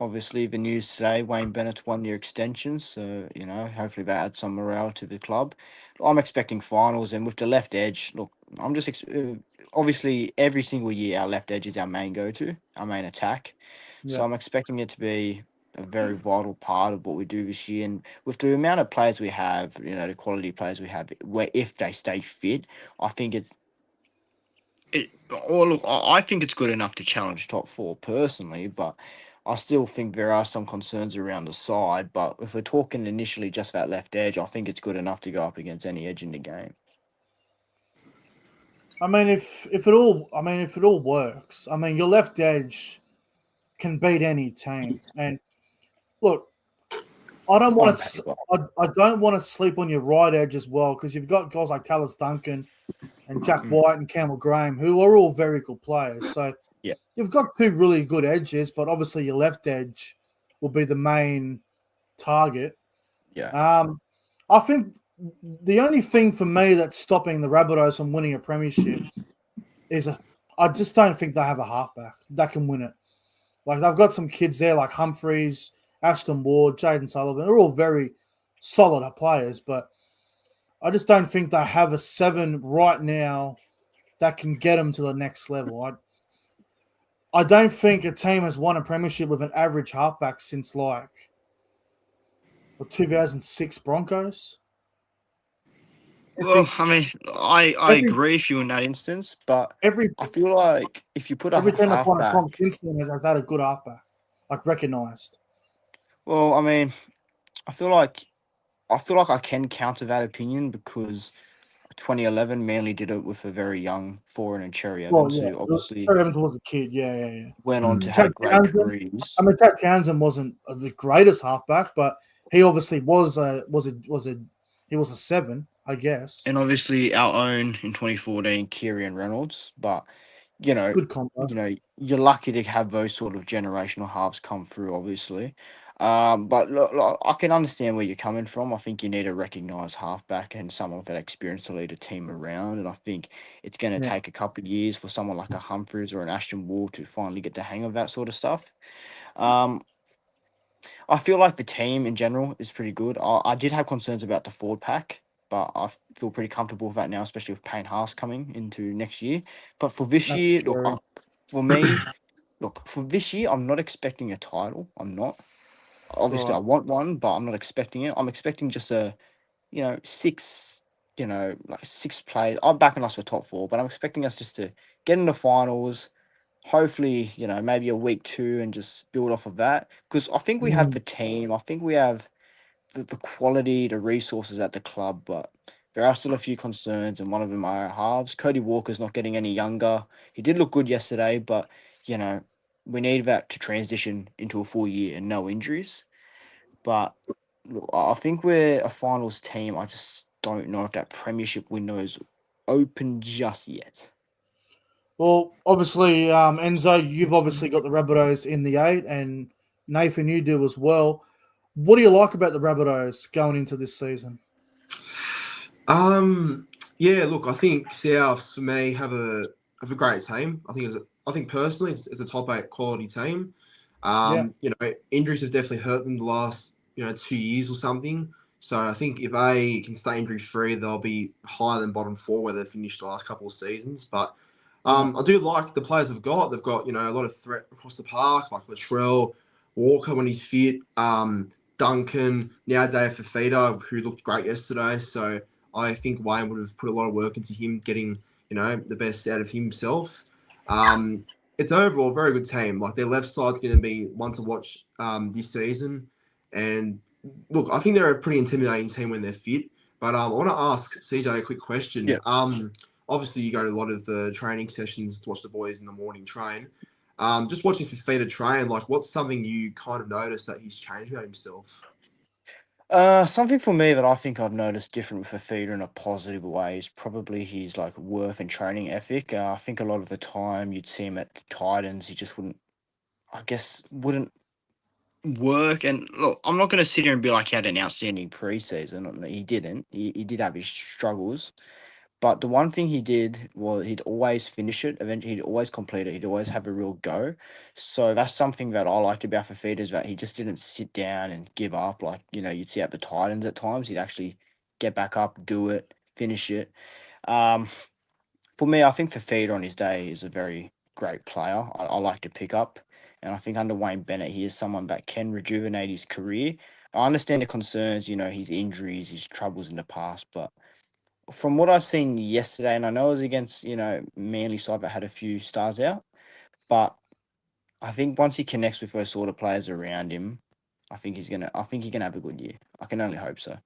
Obviously, the news today, Wayne Bennett's 1-year extension, so, hopefully that adds some morale to the club. I'm expecting finals, and with the left edge, look, I'm just obviously every single year our left edge is our main go-to, our main attack. Yeah. So I'm expecting it to be a very vital part of what we do this year. And with the amount of players we have, the quality players we have, where if they stay fit, I think I think it's good enough to challenge top 4 personally, but I still think there are some concerns around the side. But if we're talking initially just that left edge, I think it's good enough to go up against any edge in the game. I mean, if it all works, I mean, your left edge can beat any team. And look, I don't want On to. paper. I don't want to sleep on your right edge as well because you've got guys like Tallis Duncan and Jack Mm. White and Campbell Graham who are all very good players. So Yeah. you've got two really good edges, but obviously your left edge will be the main target. Yeah. I think the only thing for me that's stopping the Rabbitohs from winning a premiership is I just don't think they have a halfback that can win it. Like they've got some kids there like Humphreys, Ashton Ward, Jaden Sullivan. They're all very solid players, but I just don't think they have a 7 right now that can get them to the next level. I don't think a team has won a premiership with an average halfback since like the 2006 Broncos. Well, I mean, I Every agree with you in that instance, but every I feel like if you put a every team that's won a halfback, comp since then has had a good halfback, like recognised. well, I mean, I feel like I can counter that opinion because 2011 Manly did it with a very young Foreign and Cherry Well, Evans, yeah, who obviously Terry Evans was a kid. Yeah. went on to Mm. Chad have great Townsend. careers. I mean, Chad Townsend wasn't the greatest halfback, but he obviously was a 7, I guess. And obviously our own in 2014, Kieran Reynolds. But you know, Good combo. you're lucky to have those sort of generational halves come through, obviously. But look, I can understand where you're coming from. I think you need a recognised halfback and someone with that experience to lead a team around. And I think it's going to Yeah. take a couple of years for someone like a Humphreys or an Ashton Ward to finally get the hang of that sort of stuff. I feel like the team in general is pretty good. I did have concerns about the forward pack, but I feel pretty comfortable with that now, especially with Payne Haas coming into next year. But for this That's year, true. for me, for this year, I'm not expecting a title. I'm not. Obviously, I Right. want one, but I'm not expecting it. I'm expecting just a, 6, like 6 plays. I'm backing us for top 4, but I'm expecting us just to get in the finals. Hopefully, maybe a week 2 and just build off of that. Because I think we have the team. I think we have the quality, the resources at the club, but there are still a few concerns, and one of them are our halves. Cody Walker's not getting any younger. He did look good yesterday, but we need that to transition into a full year and no injuries. But look, I think we're a finals team. I just don't know if that premiership window is open just yet. Well, obviously, Enzo, you've obviously got the Rabbitohs in the 8, and Nathan, you do as well. What do you like about the Rabbitohs going into this season? Yeah, look, I think Souths for me have a great team. I think personally it's a top 8 quality team. Yeah. Injuries have definitely hurt them the last 2 years or something. So I think if they can stay injury free, they'll be higher than bottom 4 where they finished the last couple of seasons. But I do like the players they've got. They've got a lot of threat across the park, like Latrell, Walker when he's fit, Duncan, now Dave Fafita, who looked great yesterday. So I think Wayne would have put a lot of work into him getting the best out of himself. It's overall a very good team. Like their left side's going to be one to watch this season. And look, I think they're a pretty intimidating team when they're fit. But I want to ask CJ a quick question. Yeah. Obviously, you go to a lot of the training sessions to watch the boys in the morning train. Just watching Fafita train, like what's something you kind of noticed that he's changed about himself? Something for me that I think I've noticed different with Fafita in a positive way is probably his like work and training ethic. I think a lot of the time you'd see him at the Titans, he just wouldn't work. And look, I'm not going to sit here and be like he had an outstanding preseason. He didn't. He did have his struggles. But the one thing he did was he'd always finish it. Eventually, he'd always complete it. He'd always have a real go. So that's something that I liked about Fafita is that he just didn't sit down and give up like, you'd see at the Titans at times. He'd actually get back up, do it, finish it. For me, I think Fafita on his day is a very great player. I like to pick up. And I think under Wayne Bennett, he is someone that can rejuvenate his career. I understand the concerns, his injuries, his troubles in the past, but from what I've seen yesterday, and I know it was against, Manly side that had a few stars out, but I think once he connects with those sort of players around him, I think he can have a good year. I can only hope so.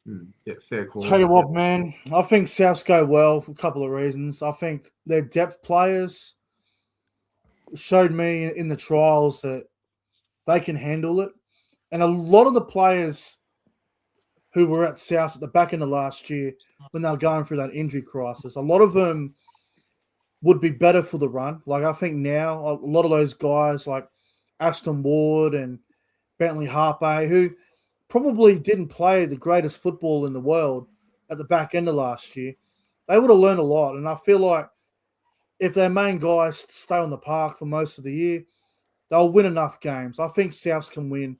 Yeah, fair call. Tell you what, man, I think Souths go well for a couple of reasons. I think their depth players showed me in the trials that they can handle it. And a lot of the players who were at South at the back end of last year, when they were going through that injury crisis, a lot of them would be better for the run. Like, I think now a lot of those guys like Aston Ward and Bentley Harpe, who probably didn't play the greatest football in the world at the back end of last year, they would have learned a lot. And I feel like if their main guys stay on the park for most of the year, they'll win enough games. I think Souths can win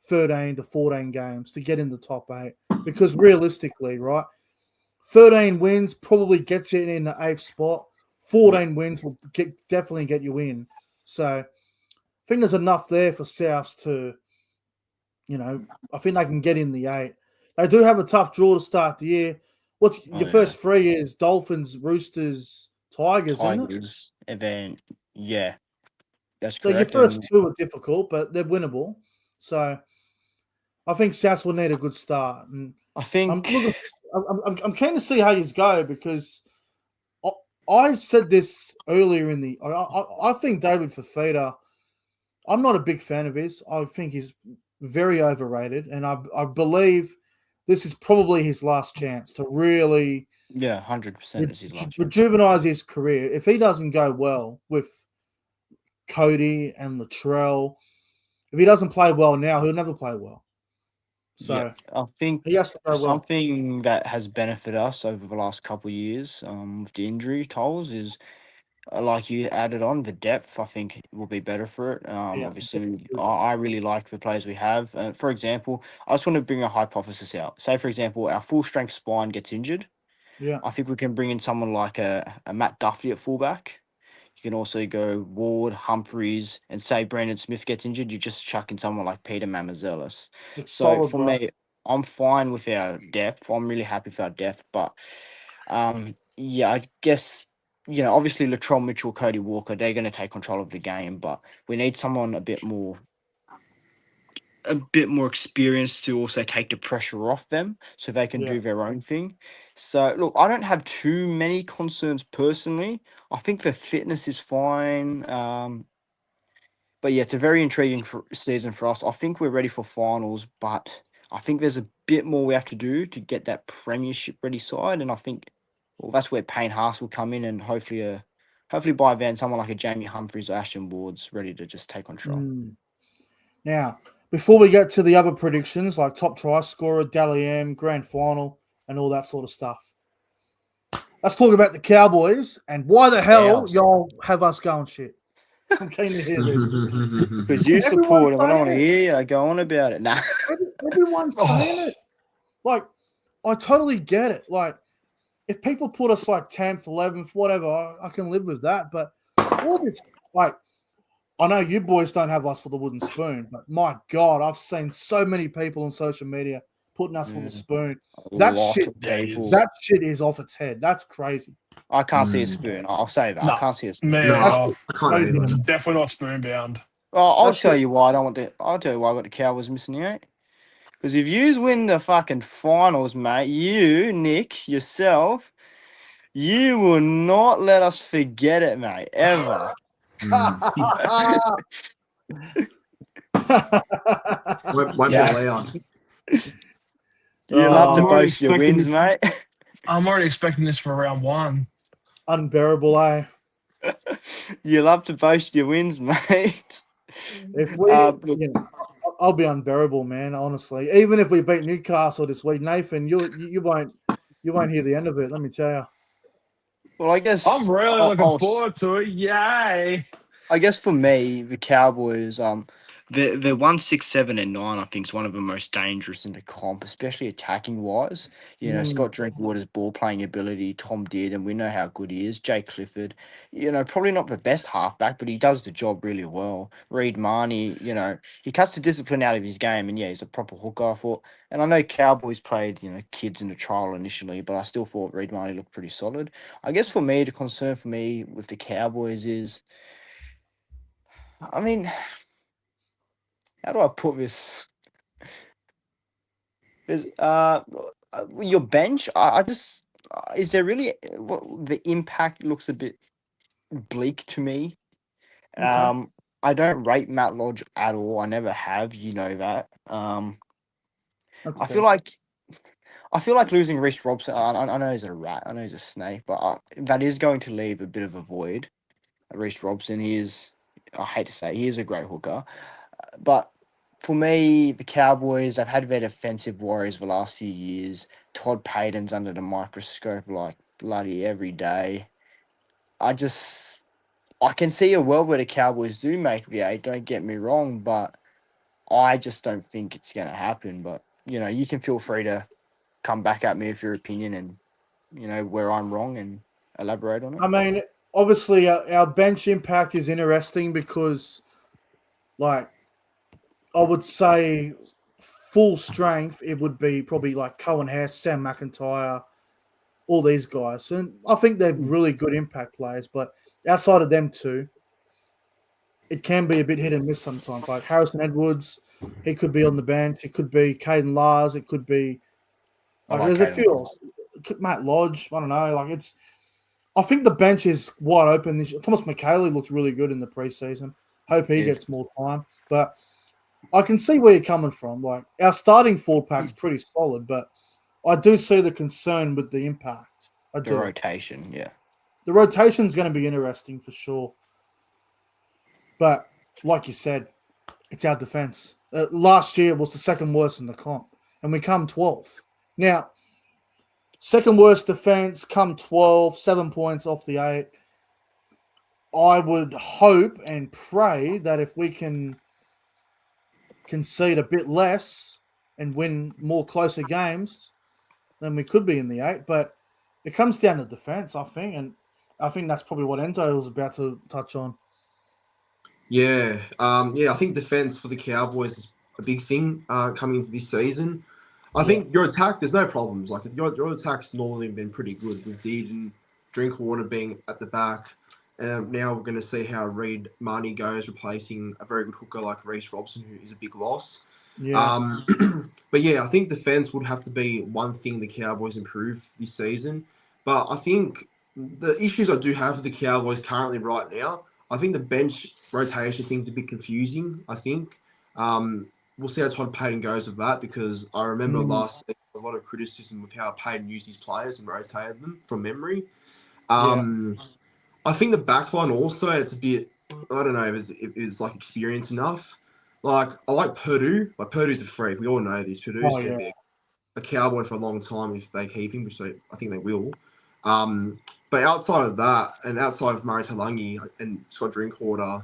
13 to 14 games to get in the top 8 because realistically, right, 13 wins probably gets it in the 8th spot. 14 wins will definitely get you in. So I think there's enough there for Souths to, I think they can get in the 8. They do have a tough draw to start the year. What's your first 3 is Dolphins, Roosters, Tigers, isn't it? Tigers, and then that's So your correct. first 2 are difficult, but they're winnable. So I think Souths will need a good start. And I think I'm keen to see how you go because I said this earlier in the. I think David Fafita. I'm not a big fan of his. I think he's very overrated, and I believe this is probably his last chance to really 100% is his last. Rejuvenise his career. If he doesn't go well with Cody and Latrell, if he doesn't play well now, he'll never play well. So I think he has to go something that has benefited us over the last couple of years with the injury tolls is like you added on the depth. I think will be better for it. Obviously, I really like the players we have. For example, I just want to bring a hypothesis out. Say, for example, our full strength spine gets injured. Yeah, I think we can bring in someone like a Matt Duffy at fullback. You can also go Ward, Humphreys, and say Brandon Smith gets injured. You just chuck in someone like Peter Mamazelis. So for me, I'm fine with our depth. I'm really happy with our depth. But I guess, obviously Latrell Mitchell, Cody Walker, they're going to take control of the game. But we need someone a bit more experienced to also take the pressure off them so they can do their own thing. So look, I don't have too many concerns personally. I think the fitness is fine. But yeah, it's a very intriguing season for us. I think we're ready for finals, but I think there's a bit more we have to do to get that premiership ready side. And I think that's where Payne Haas will come in, and hopefully by then someone like a Jamie Humphries or Ashton Ward's ready to just take control. Now, before we get to the other predictions like top try scorer, Dally M, grand final, and all that sort of stuff, let's talk about the Cowboys and why the hell y'all have us going shit. I'm keen to hear this. Because you support them. I don't want to hear you go on about it. Nah. Everyone's saying it. Like, I totally get it. Like, if people put us like 10th, 11th, whatever, I can live with that. But all this, like, I know you boys don't have us for the wooden spoon, but my God, I've seen so many people on social media putting us for the spoon. That shit is off its head. That's crazy. I can't see a spoon. I'll say that. I can't see a spoon. I can't. It's definitely not spoon bound. I'll tell you why I don't want the. I'll tell you why I got the Cowboys missing the 8. Because if you win the fucking finals, mate, you, Nick, yourself, you will not let us forget it, mate, ever. Won't be allowed. You love to boast your wins, mate. I'm already expecting this for round 1. Unbearable, eh? You love to boast your wins, mate. If we, I'll be unbearable, man. Honestly, even if we beat Newcastle this week, Nathan, you won't hear the end of it. Let me tell you. Well, I guess I'm really looking forward to it. Yay! I guess for me, the Cowboys, the 1, 6, 7, and 9, I think is one of the most dangerous in the comp, especially attacking wise. Scott Drinkwater's ball playing ability, Tom Dearden, and we know how good he is. Jay Clifford, probably not the best halfback, but he does the job really well. Reid Marnie, he cuts the discipline out of his game, and he's a proper hooker. I thought, and I know Cowboys played kids in the trial initially, but I still thought Reid Marnie looked pretty solid. I guess for me, the concern for me with the Cowboys is, I mean, how do I put this? Is your bench? I just is there really the impact looks a bit bleak to me. Okay. I don't rate Matt Lodge at all. I never have. You know that. That's I fair. feel like losing Reece Robson. I know he's a rat. I know he's a snake, but that is going to leave a bit of a void. Reece Robson, I hate to say it, he is a great hooker. But for me, the Cowboys, I've had their defensive worries the last few years. Todd Payton's under the microscope like bloody every day. I can see a world where the Cowboys do make the 8, don't get me wrong, but I just don't think it's going to happen. But, you can feel free to come back at me with your opinion and, where I'm wrong and elaborate on it. I mean, obviously, our bench impact is interesting because, like, I would say full strength, it would be probably like Cohen Hess, Sam McIntyre, all these guys. And I think they're really good impact players, but outside of them two, it can be a bit hit and miss sometimes. Like Harrison Edwards, he could be on the bench. It could be Caden Lars. It could be there's a few. Matt Lodge. I don't know. I think the bench is wide open. Thomas McKaylee looked really good in the preseason. Hope he gets more time. But I can see where you're coming from. Like our starting 4-pack's pretty solid, but I do see the concern with the impact. The rotation, yeah. The rotation's going to be interesting for sure. But like you said, it's our defense. Last year was the second worst in the comp, and we come 12th. Now, second worst defense, come 12, 7 points off the 8. I would hope and pray that if we can concede a bit less and win more closer games, then we could be in the 8. But it comes down to defense, I think, and I think that's probably what Enzo was about to touch on. Yeah, I think defense for the Cowboys is a big thing coming into this season. I think your attack, there's no problems. Like your attack's normally been pretty good with Deedon, Drinkwater being at the back. Now we're going to see how Reed Marnie goes, replacing a very good hooker like Reece Robson, who is a big loss. Yeah. But yeah, I think defense would have to be one thing the Cowboys improve this season. But I think the issues I do have with the Cowboys currently right now, I think the bench rotation thing's a bit confusing, I think. We'll see how Todd Payton goes with that because I remember last season a lot of criticism of how Payton used his players and rotated them from memory. I think the backline also, it's a bit, I don't know if it's like experience enough. Like, I like Purdue. Like, Purdue's a freak. We all know this. Purdue's going to be a Cowboy for a long time if they keep him, which I think they will. But outside of that, and outside of Murray Talangi and Scott Drinkwater,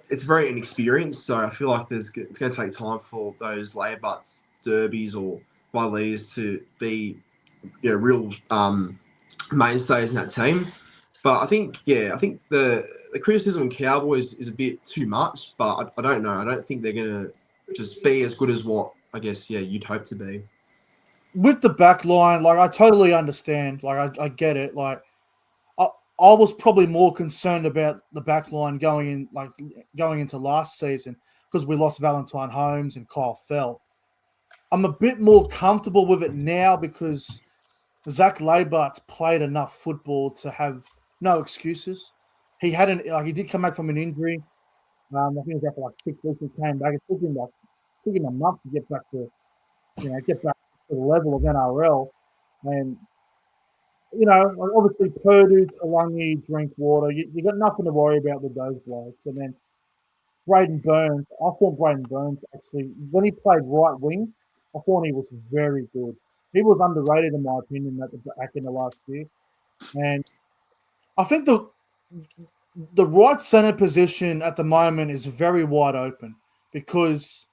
it's very inexperienced. So I feel like it's going to take time for those layabutts, derbies, or Waileys to be real mainstays in that team. But I think the criticism of Cowboys is a bit too much, but I don't know. I don't think they're going to just be as good as what, I guess, you'd hope to be. With the back line, like, I totally understand. Like, I get it. Like, I was probably more concerned about the back line going into last season because we lost Valentine Holmes and Kyle Felt. I'm a bit more comfortable with it now because Zach Labart's played enough football to have no excuses. He did come back from an injury. I think he was out for like 6 weeks. He came back. It took him a month to get back to the level of NRL. And obviously Purdue, Talangi, Drinkwater. You got nothing to worry about with those blokes. And then Braden Burns. I thought Braden Burns actually, when he played right wing, I thought he was very good. He was underrated in my opinion at the back end of last year. And I think the right center position at the moment is very wide open because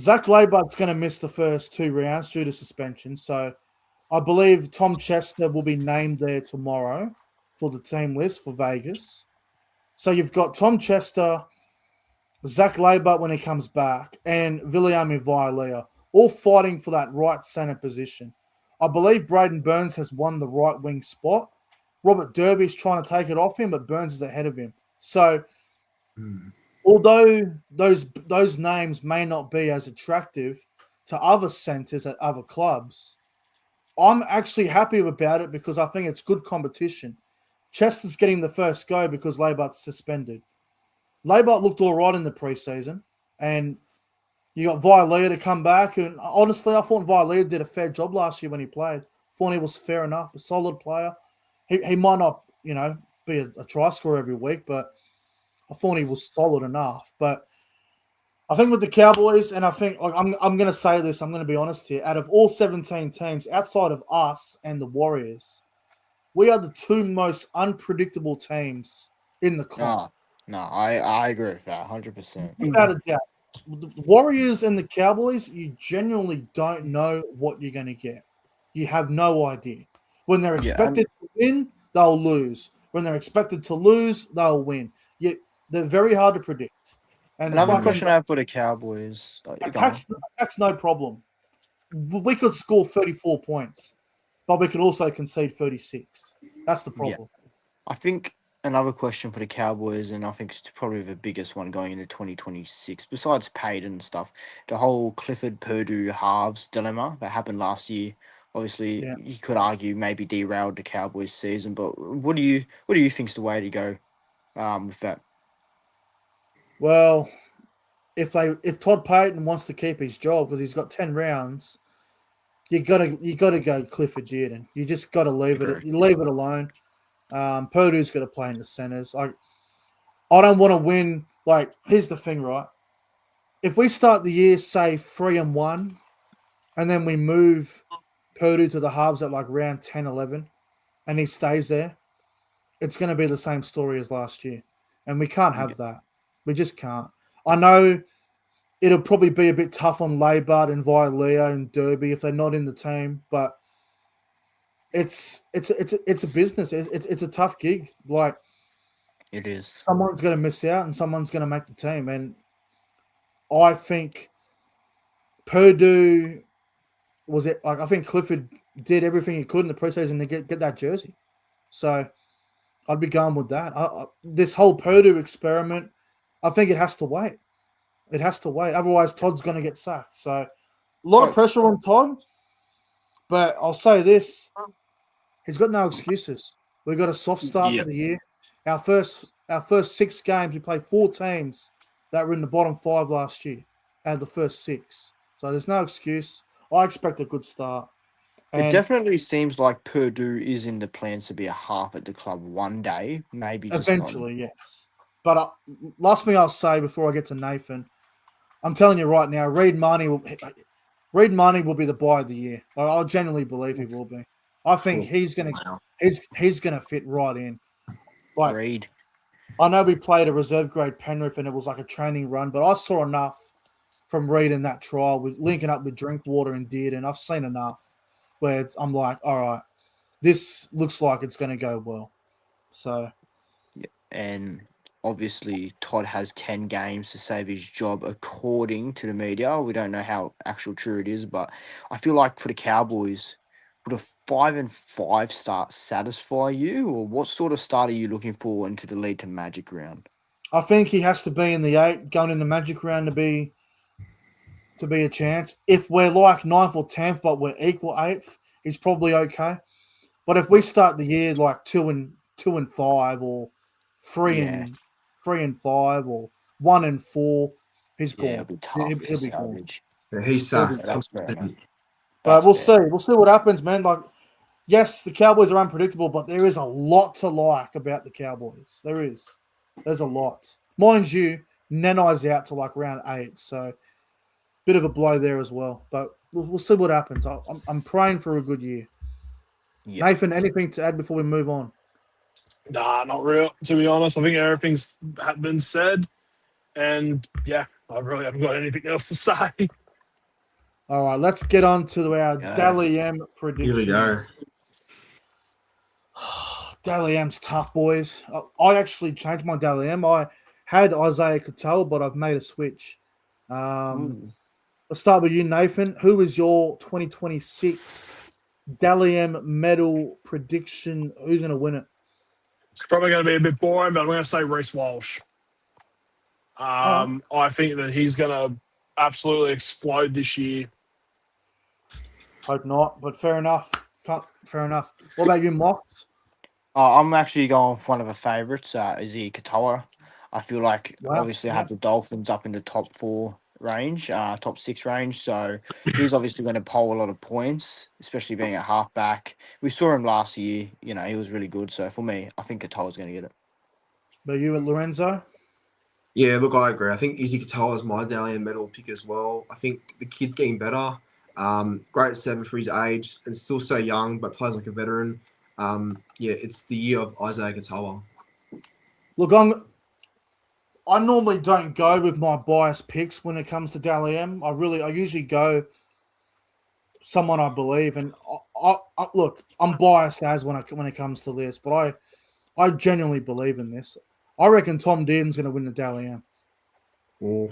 Zach Labart's going to miss the first 2 rounds due to suspension. So I believe Tom Chester will be named there tomorrow for the team list for Vegas. So you've got Tom Chester, Zach Labart when he comes back, and Viliami Vailea all fighting for that right center position. I believe Braden Burns has won the right wing spot. Robert Derby's trying to take it off him, but Burns is ahead of him. So although those names may not be as attractive to other centers at other clubs, I'm actually happy about it because I think it's good competition. Chester's getting the first go because Labart's suspended. Labart looked all right in the preseason, and you got Vilea to come back. And honestly, I thought Vilea did a fair job last year when he played. Thought he was fair enough, a solid player. He might not, be a try scorer every week, but I thought he was solid enough. But I think with the Cowboys, and I think I'm going to say this, I'm going to be honest here. Out of all 17 teams, outside of us and the Warriors, we are the two most unpredictable teams in the comp. No, I agree with that 100%. Without a doubt. The Warriors and the Cowboys, you genuinely don't know what you're going to get. You have no idea. When they're expected to win, they'll lose. When they're expected to lose, they'll win. Yet they're very hard to predict. And Another question I have for the Cowboys. Attack's no problem. We could score 34 points, but we could also concede 36. That's the problem. Yeah. I think another question for the Cowboys, and I think it's probably the biggest one going into 2026, besides Payton and stuff, the whole Clifford-Purdue halves dilemma that happened last year. Obviously, you could argue maybe derailed the Cowboys' season, but what do you think's the way to go with that? Well, if Todd Payton wants to keep his job because he's got 10 rounds, you gotta go Clifford Dearden. You just gotta leave it. You leave it alone. Purdue's got to play in the centers. I don't want to win. Like, here's the thing, right? If we start the year, say 3-1, and then we move Purdue to the halves at like round 10, 11, and he stays there, it's going to be the same story as last year. And we can't have that. We just can't. I know it'll probably be a bit tough on Labart and Vilea and Derby if they're not in the team, but it's a business. It's a tough gig. Like, it is. Someone's going to miss out and someone's going to make the team. And I think Purdue I think Clifford did everything he could in the preseason to get that jersey. So I'd be going with that. This whole Purdue experiment, I think it has to wait. It has to wait. Otherwise, Todd's going to get sacked. So a lot of pressure on Todd. But I'll say this. He's got no excuses. We've got a soft start to the year. Our first 6 games, we played 4 teams that were in the bottom 5 last year out of the first 6. So there's no excuse. I expect a good start. And it definitely seems like Purdue is in the plans to be a half at the club one day, maybe just eventually, yes. But last thing I'll say before I get to Nathan, I'm telling you right now, Reed Marnie will be the buy of the year. I genuinely believe he will be. I think he's gonna fit right in. Like, Reed. I know we played a reserve grade Penrith and it was like a training run, but I saw enough from Reed in that trial with linking up with Drinkwater and Dearden, and I've seen enough where I'm like, all right, this looks like it's going to go well. So, and obviously Todd has 10 games to save his job according to the media. We don't know how actual true it is, but I feel like for the Cowboys, would a 5-5 start satisfy you, or what sort of start are you looking for into the lead to Magic round? I think he has to be in the 8, going in the Magic round to be a chance. If we're like 9th or 10th, but we're equal 8th, he's probably okay. But if we start the year like 2-5 or 3-5 or 1-4, he's gone. It'll be tough. He'll be gone. Yeah, he's sacked. But we'll see. We'll see what happens, man. Like, yes, the Cowboys are unpredictable, but there is a lot to like about the Cowboys. There is. There's a lot. Mind you, Nenai's out to like round 8, so bit of a blow there as well. But we'll see what happens. I'm praying for a good year. Yep. Nathan, anything to add before we move on? Nah, not real. To be honest, I think everything's been said. And, yeah, I really haven't got anything else to say. All right, let's get on to our Dally M predictions. Here we go. Dally M's tough, boys. I actually changed my Dally M. I had Isaiah Cattell, but I've made a switch. Let's start with you, Nathan. Who is your 2026 Dally M medal prediction? Who's going to win it? It's probably going to be a bit boring, but I'm going to say Reece Walsh. I think that he's going to absolutely explode this year. Hope not, but fair enough. Fair enough. What about you, Mox? I'm actually going with one of the favourites, Isaiah Katoa. I feel like Wow, obviously I yeah. have the Dolphins up in the top 4 range, top 6 range. So he's obviously going to poll a lot of points, especially being a halfback. We saw him last year. You know, he was really good. So for me, I think Katoa's going to get it. But you and Lorenzo? Yeah, look, I agree. I think Izzy Katoa is my Dally M medal pick as well. I think the kid's getting better. Great 7 for his age and still so young, but plays like a veteran. Yeah, it's the year of Isaiah Katoa. Look, I normally don't go with my biased picks when it comes to Dally M. I usually go someone I believe, and look, I'm biased as when it comes to this, but I genuinely believe in this. I reckon Tom Dearden's going to win the Dally M. Oh,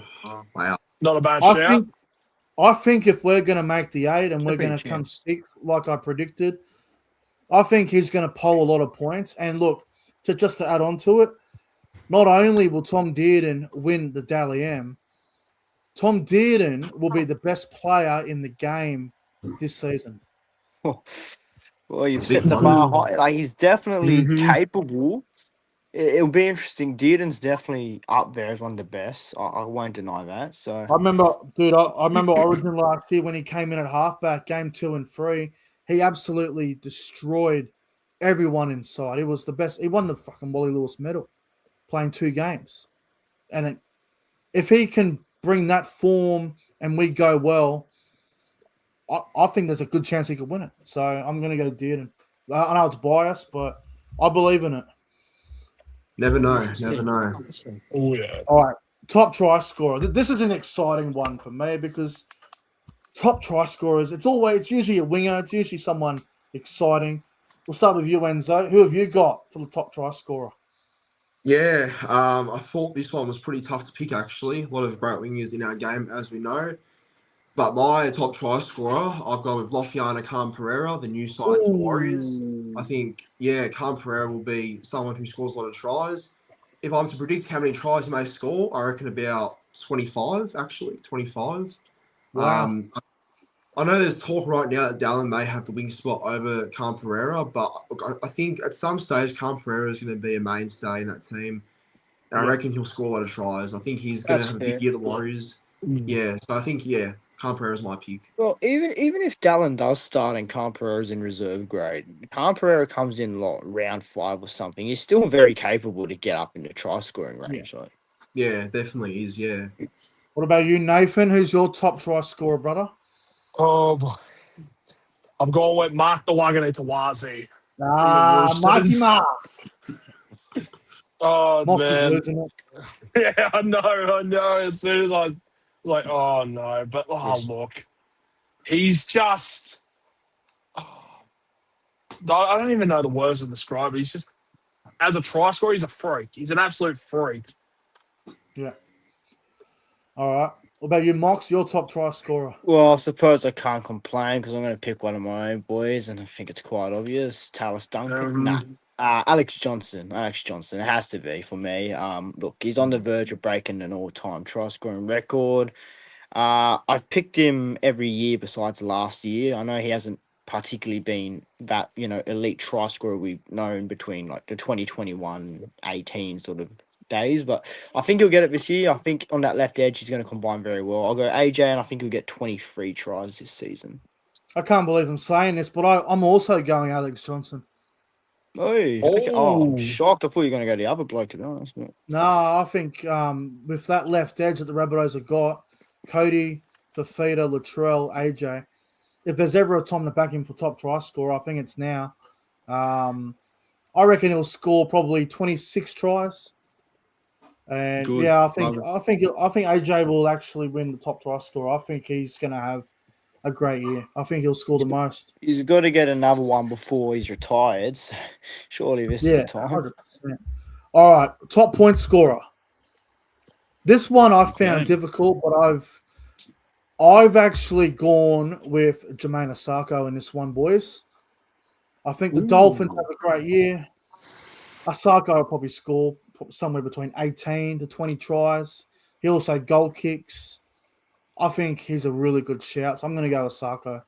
wow. Not a bad I shout. think if we're going to make the 8 and a we're big going to come chance. 6th like I predicted, I think he's going to poll a lot of points. And look, just to add on to it, not only will Tom Dearden win the Dally M, Tom Dearden will be the best player in the game this season. Well, you've It's a big set the one. bar high. Like, he's definitely Mhm. capable. It'll be interesting. Dearden's definitely up there as one of the best. I won't deny that. So I remember, dude, I remember Origin last year when he came in at halfback, game 2 and 3. He absolutely destroyed everyone inside. He was the best. He won the fucking Wally Lewis medal playing 2 games. And if he can bring that form and we go well, I think there's a good chance he could win it. So I'm going to go Dearden. I know it's biased, but I believe in it. Never know. Never know. Oh yeah. All right, top try scorer. This is an exciting one for me because top try scorers, it's usually a winger. It's usually someone exciting. We'll start with you, Enzo. Who have you got for the top try scorer? Yeah, I thought this one was pretty tough to pick, actually. A lot of great wingers in our game, as we know. But my top try scorer, I've gone with Lofiana Khan Pereira, the new signing for the Warriors. I think, yeah, Khan Pereira will be someone who scores a lot of tries. If I'm to predict how many tries he may score, I reckon about 25, actually, 25. Wow. I know there's talk right now that Dallin may have the wing spot over Khan Pereira, but look, I think at some stage Khan Pereira is going to be a mainstay in that team. And I Yeah. reckon he'll score a lot of tries. I think he's going to that's have a fair. big year at the Warriors. Yeah, so I think, yeah, Khan Pereira's my pick. Well, even if Dallin does start and Khan Pereira's in reserve grade, Khan Pereira comes in like round 5 or something. He's still very capable to get up into try scoring range. Like. Yeah, definitely is, yeah. What about you, Nathan? Who's your top try scorer, brother? Oh, boy. I'm going with Mark the Wagane Marky Mark. Oh Mock is man, losing it. yeah, I know. As soon as I was like, oh no, but Yes. look, he's just. I don't even know the words to describe it. He's just, as a try scorer, he's a freak. He's an absolute freak. Yeah. All right. What about you, Mox? Your top try scorer? Well, I suppose I can't complain because I'm going to pick one of my own boys, and I think it's quite obvious. Tallis Duncan. Nah. Alex Johnson. Alex Johnson. It has to be for me. Look, he's on the verge of breaking an all-time try scoring record. I've picked him every year besides last year. I know he hasn't particularly been that, elite try scorer we've known between like the 2021-18 sort of days, but I think he'll get it this year. I think on that left edge he's going to combine very well. I'll go AJ, and I think he'll get 23 tries this season. I can't believe I'm saying this, but I'm also going Alex Johnson. Okay. I'm shocked. I thought you were going to go the other bloke, to be honest. No, I think with that left edge that the Rabbitohs have got, Cody, Fafita, Latrell, AJ, if there's ever a time to back him for top try scorer, I think it's now. I reckon he'll score probably 26 tries. And Good. yeah, I think AJ will actually win the top try scorer. I think he's going to have a great year. I think he'll score the most. He's got to get another one before he's retired. So surely this is the time. 100%. All right, top point scorer. This one I found difficult, but I've actually gone with Jermaine Asako in this one, boys. I think the Dolphins have a great year. Asako will probably score somewhere between 18 to 20 tries. He also goal kicks. I think he's a really good shout, so I'm going to go with Asako.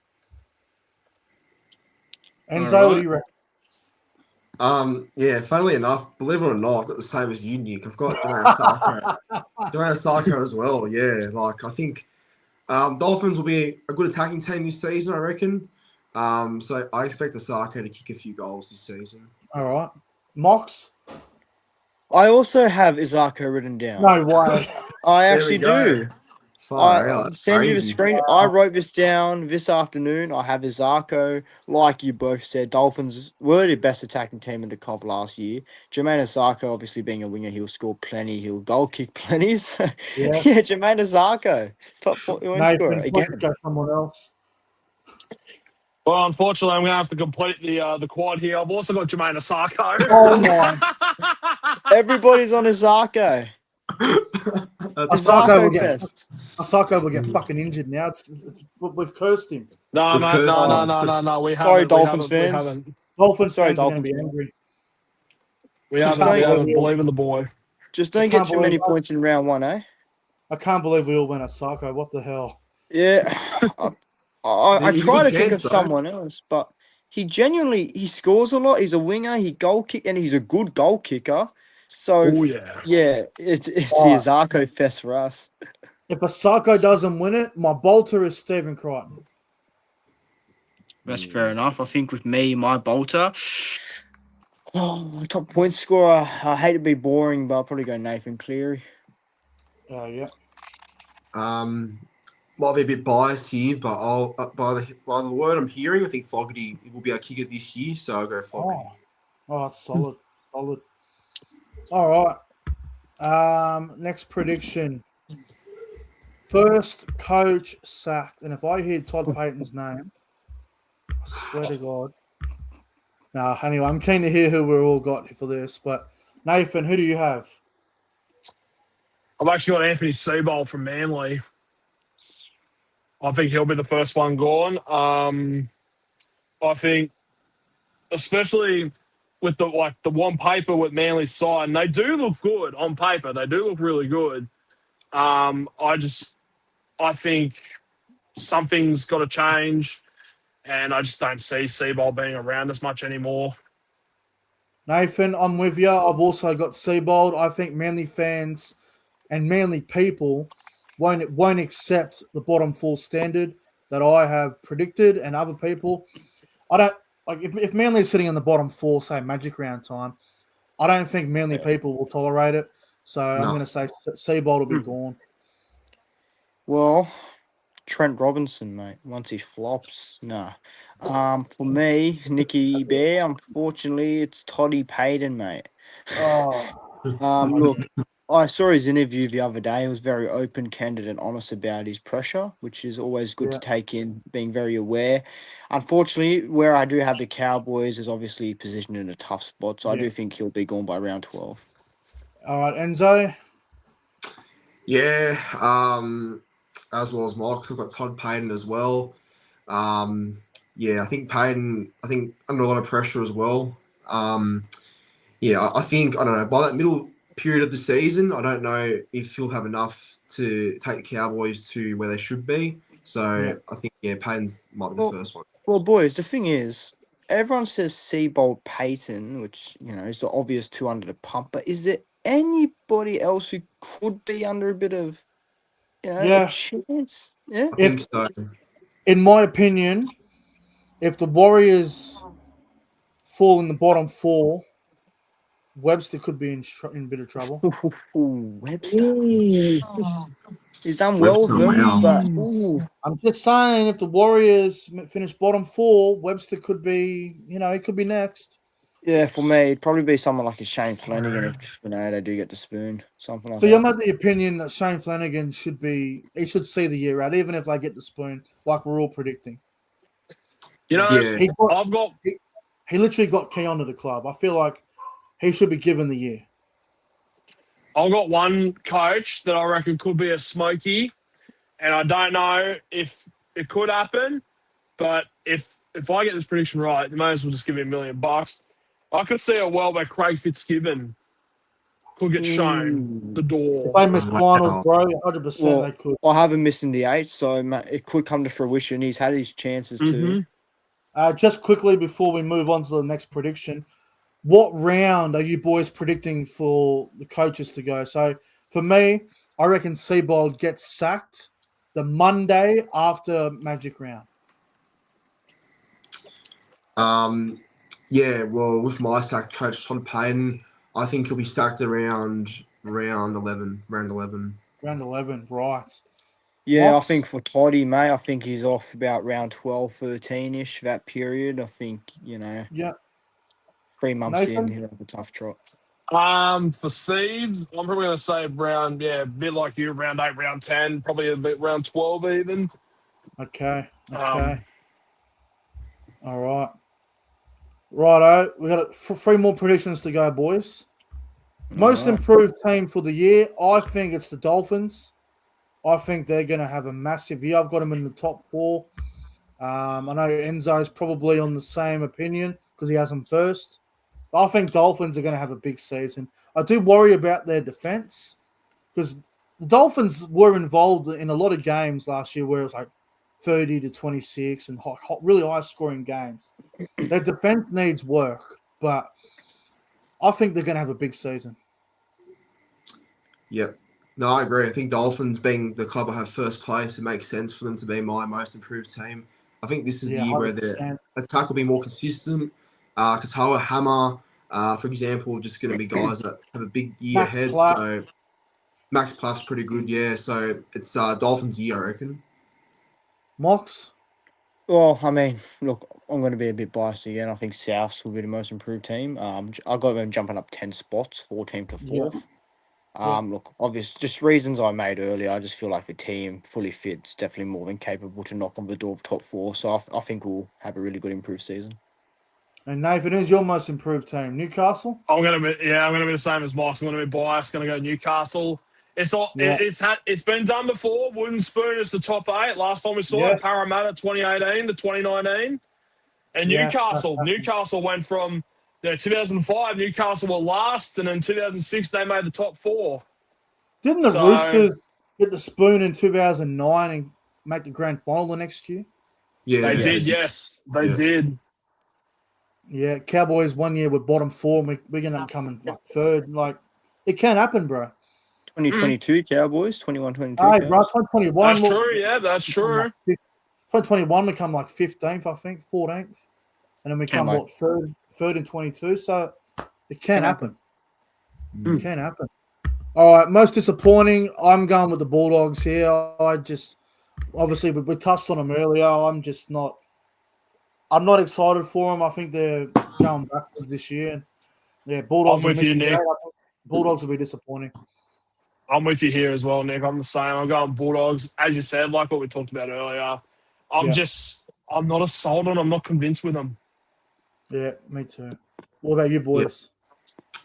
Enzo, what do you reckon? Funnily enough, believe it or not, I've got the same as you, Nick. I've got Jermaine Sarko. Jermaine Sarko as well. Yeah, like I think Dolphins will be a good attacking team this season, I reckon. So I expect Sarko to kick a few goals this season. All right. Mox? I also have Izako written down. No way. I There actually we go. do. Far I out. That's send you the crazy. screen. I wrote this down this afternoon. I have Izako. Like you both said, Dolphins were the best attacking team in the comp last year. Jermaine Izako, obviously being a winger, he'll score plenty. He'll goal kick plenty. So, Yeah. Jermaine Izako, top win scorer Nathan, again. go someone else. Well, unfortunately, I'm going to have to complete the quad here. I've also got Jermaine Asako. Oh, my. Everybody's on Izako. Asako Izako will get fucking injured now. We've cursed him. No, We've mate, cursed no. We Sorry, haven't. Dolphins we fans. haven't. Dolphins Sorry, fans are going to Dolphins. be angry. We haven't. don't- We haven't. Believe in the boy. Just I don't can't get too many believe that. points in round one, eh? I can't believe we all went Asako. What the hell? Yeah. I He's a try good to think of chance, though. someone else, but he scores a lot. He's a winger. He goal kick, and he's a good goal kicker. So Oh yeah. it's the Alright. Izako fest for us. If Asako doesn't win it, my bolter is Stephen Crichton. That's fair enough. I think with me, my bolter, top point scorer. I hate to be boring, but I'll probably go Nathan Cleary. Yeah. Might be a bit biased here, but I'll by the word I'm hearing, I think Fogarty will be our kicker this year, so I'll go Fogarty. Oh, that's solid. Solid. All right. Next prediction. First coach sacked. And if I hear Todd Payton's name, I swear to God. Nah, anyway, I'm keen to hear who we're all got for this. But Nathan, who do you have? I've actually got Anthony Seabold from Manly. I think he'll be the first one gone. I think, especially with the one paper with Manly's side, and they do look good on paper. They do look really good. I think something's got to change, and I just don't see Seabold being around as much anymore. Nathan, I'm with you. I've also got Seabold. I think Manly fans and Manly people won't accept the bottom four standard that I have predicted, and other people. I don't like if Manly is sitting in the bottom four, say Magic Round time. I don't think Manly people will tolerate it. So I'm going to say Seabold will be gone. Well, Trent Robinson, mate. Once he flops, nah. For me, Nicky Bear. Unfortunately, it's Toddy Payton, mate. Look, I saw his interview the other day. He was very open, candid, and honest about his pressure, which is always good to take in, being very aware. Unfortunately, where I do have the Cowboys is obviously positioned in a tough spot, so I do think he'll be gone by round 12. All right, Enzo? Yeah, as well as Mark, I've got Todd Payton as well. I think Payton, under a lot of pressure as well. I think, I don't know, by that middle period of the season, I don't know if he'll have enough to take the Cowboys to where they should be. So I think, Payton's might be the first one. Well, boys, the thing is, everyone says Seabold Payton, which, is the obvious two under the pump, but is there anybody else who could be under a bit of, a chance? Yeah? I think so. In my opinion, if the Warriors fall in the bottom four, Webster could be in a bit of trouble. Webster. He's done well with them, but I'm just saying, if the Warriors finish bottom four, Webster could be, he could be next. Yeah, for me, it'd probably be someone like a Shane Flanagan if they do get the spoon, something like So that. I'm of the opinion that Shane Flanagan should see the year out, even if they get the spoon, like we're all predicting. He literally got key onto the club. I feel like he should be given the year. I've got one coach that I reckon could be a smoky, and I don't know if it could happen, but if I get this prediction right, you may as well just give me $1 million. I could see a world where Craig Fitzgibbon could get shown the door. If they miss finals, bro, 100% they could. I have him missing the 8, so it could come to fruition. He's had his chances too. Just quickly before we move on to the next prediction, what round are you boys predicting for the coaches to go? So for me, I reckon Seabold gets sacked the Monday after Magic round. Yeah, well, with my sack coach Todd Payton, I think he'll be sacked around round 11. Round 11, right. Yeah, Mox? I think for Toddy, mate, I think he's off about round 12, 13-ish, that period. I think, Yeah. 3 months in, Nathan? he'll have a tough trot. For seeds, I'm probably going to say round, a bit like you, round 8, round 10, probably a bit round 12 even. Okay. Um, All right. Righto. We got 3 more predictions to go, boys. Most Alright. improved team for the year, I think it's the Dolphins. I think they're going to have a massive year. I've got them in the top 4. I know Enzo's probably on the same opinion because he has them first. But I think Dolphins are going to have a big season. I do worry about their defense because the Dolphins were involved in a lot of games last year where it was like 30 to 26 and really high-scoring games. Their defense needs work, but I think they're going to have a big season. Yep. No, I agree. I think Dolphins being the club I have first place, it makes sense for them to be my most improved team. I think this is the year where their 100%. attack will be more consistent. Katoa, Hammer, for example, just going to be guys that have a big year Max ahead. Platt. So Max Platt's pretty good, yeah. So it's Dolphins' year, I reckon. Mox? Well, I mean, look, I'm going to be a bit biased again. I think Souths will be the most improved team. I got them jumping up 10 spots, 14th to 4th. Look, obvious, just reasons I made earlier. I just feel like the team fully fits, definitely more than capable to knock on the door of top 4. So I think we'll have a really good improved season. And Nathan, who's your most improved team? Newcastle? I'm going to be the same as Moss. I'm going to be biased. Going to go Newcastle. It's been done before. Wooden Spoon is the top 8. Last time we saw it, Parramatta 2018 to 2019, and Newcastle went from 2005. Newcastle were last, and in 2006 they made the top 4. Didn't the Roosters get the spoon in 2009 and make the grand final the next year? Yeah, they did. Yes, they did. Yeah, Cowboys 1 year with bottom 4. We're going to come in like 3rd. Like, it can happen, bro. 2022 Cowboys, 21-22 Hey, Cowboys. bro, 2021. That's true. Yeah, that's true. 2021 we come like 15th, I think, 14th, and then we come third in 22. So it can happen. It can happen. All right, most disappointing. I'm going with the Bulldogs here. I just obviously we touched on them earlier. I'm not excited for them. I think they're going backwards this year. Yeah, Bulldogs. I'm with you, Nick. Bulldogs will be disappointing. I'm with you here as well, Nick. I'm the same. I'm going Bulldogs. As you said, like what we talked about earlier, I'm not sold on. I'm not convinced with them. Yeah, me too. What about you, boys?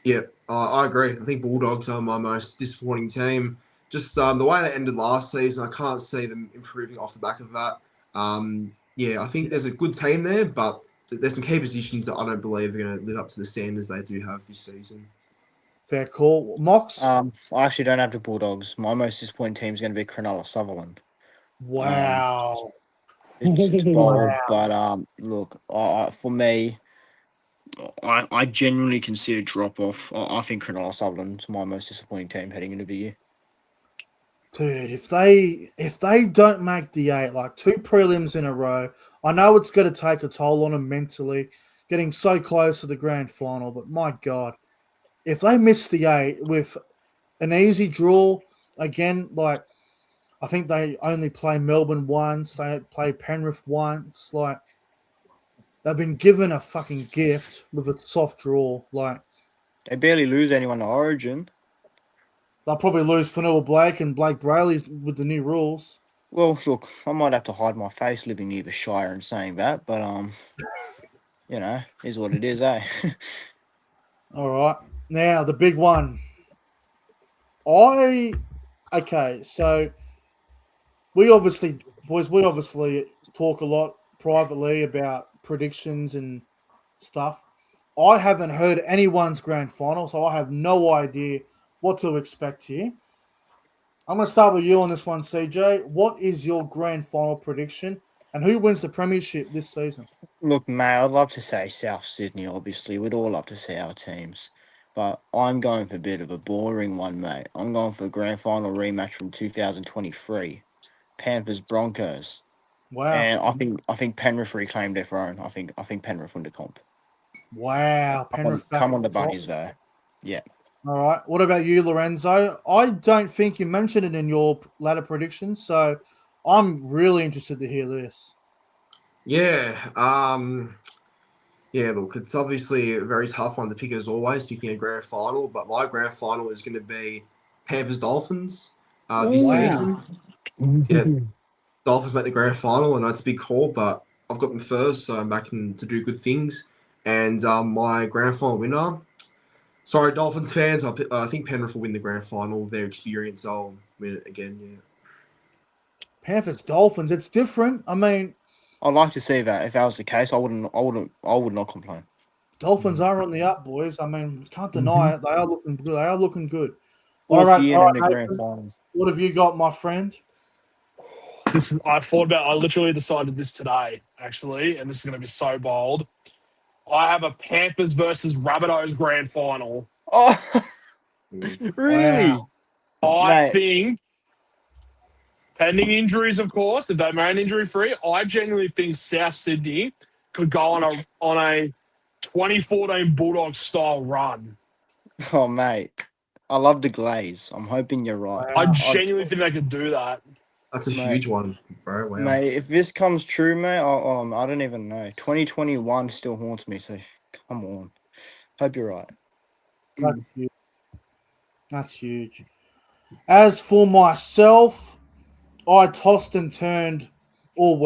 Yeah, I agree. I think Bulldogs are my most disappointing team. Just the way they ended last season, I can't see them improving off the back of that. I think there's a good team there, but there's some key positions that I don't believe are going to live up to the standards they do have this season. Fair call. Mox? I actually don't have the Bulldogs. My most disappointing team is going to be Cronulla Sutherland. Wow. It's bold, but look, for me, I genuinely can see a drop off. I think Cronulla Sutherland's my most disappointing team heading into the year. Dude, if they don't make the 8, like 2 prelims in a row, I know it's going to take a toll on them mentally, getting so close to the grand final. But my God, if they miss the 8 with an easy draw again, like I think they only play Melbourne once, they play Penrith once, like they've been given a fucking gift with a soft draw. Like they barely lose anyone to Origin. They'll probably lose Fanua Blake and Blake Brayley with the new rules. Well, look, I might have to hide my face living near the Shire and saying that, but is what it is, eh? All right. Now the big one. So we obviously talk a lot privately about predictions and stuff. I haven't heard anyone's grand final, so I have no idea what to expect here. I'm going to start with you on this one, CJ. What is your grand final prediction, and who wins the premiership this season? Look, mate, I'd love to say South Sydney, obviously. We'd all love to see our teams. But I'm going for a bit of a boring one, mate. I'm going for a grand final rematch from 2023. Panthers Broncos. Wow. And I think Penrith reclaimed their throne. I think Penrith won the comp. Wow. Penrith back Come at on the the top. bunnies though. Yeah. All right. What about you, Lorenzo? I don't think you mentioned it in your ladder predictions, so I'm really interested to hear this. Yeah. Yeah, look, it's obviously a very tough one to pick as always, picking a grand final, but my grand final is going to be Panthers Dolphins this Wow. season. Yeah, Dolphins make the grand final. I know it's a big call, but I've got them first, so I'm backing to do good things. And my grand final winner, sorry, Dolphins fans, I think Penrith will win the grand final. Their experience, I'll win it again, yeah. Panthers Dolphins, it's different. I mean, I'd like to see that. If that was the case, I would not complain. Dolphins are on the up, boys. I mean, can't deny it. They are looking good. They are looking good. Fourth year in the Nathan, grand final. what have you got, my friend? I literally decided this today, actually, and this is going to be so bold. I have a Panthers versus Rabbitohs grand final. Oh, really? Wow. I Mate. think, pending injuries, of course, if they remain injury-free, I genuinely think South Sydney could go on a 2014 Bulldogs style run. Oh, mate. I love the glaze. I'm hoping you're right. Wow. I genuinely think they could do that. That's a Mate. huge one, bro. Wow. Mate, if this comes true, mate, I don't even know. 2021 still haunts me, so come on. Hope you're right. That's huge. That's huge. As for myself, I tossed and turned all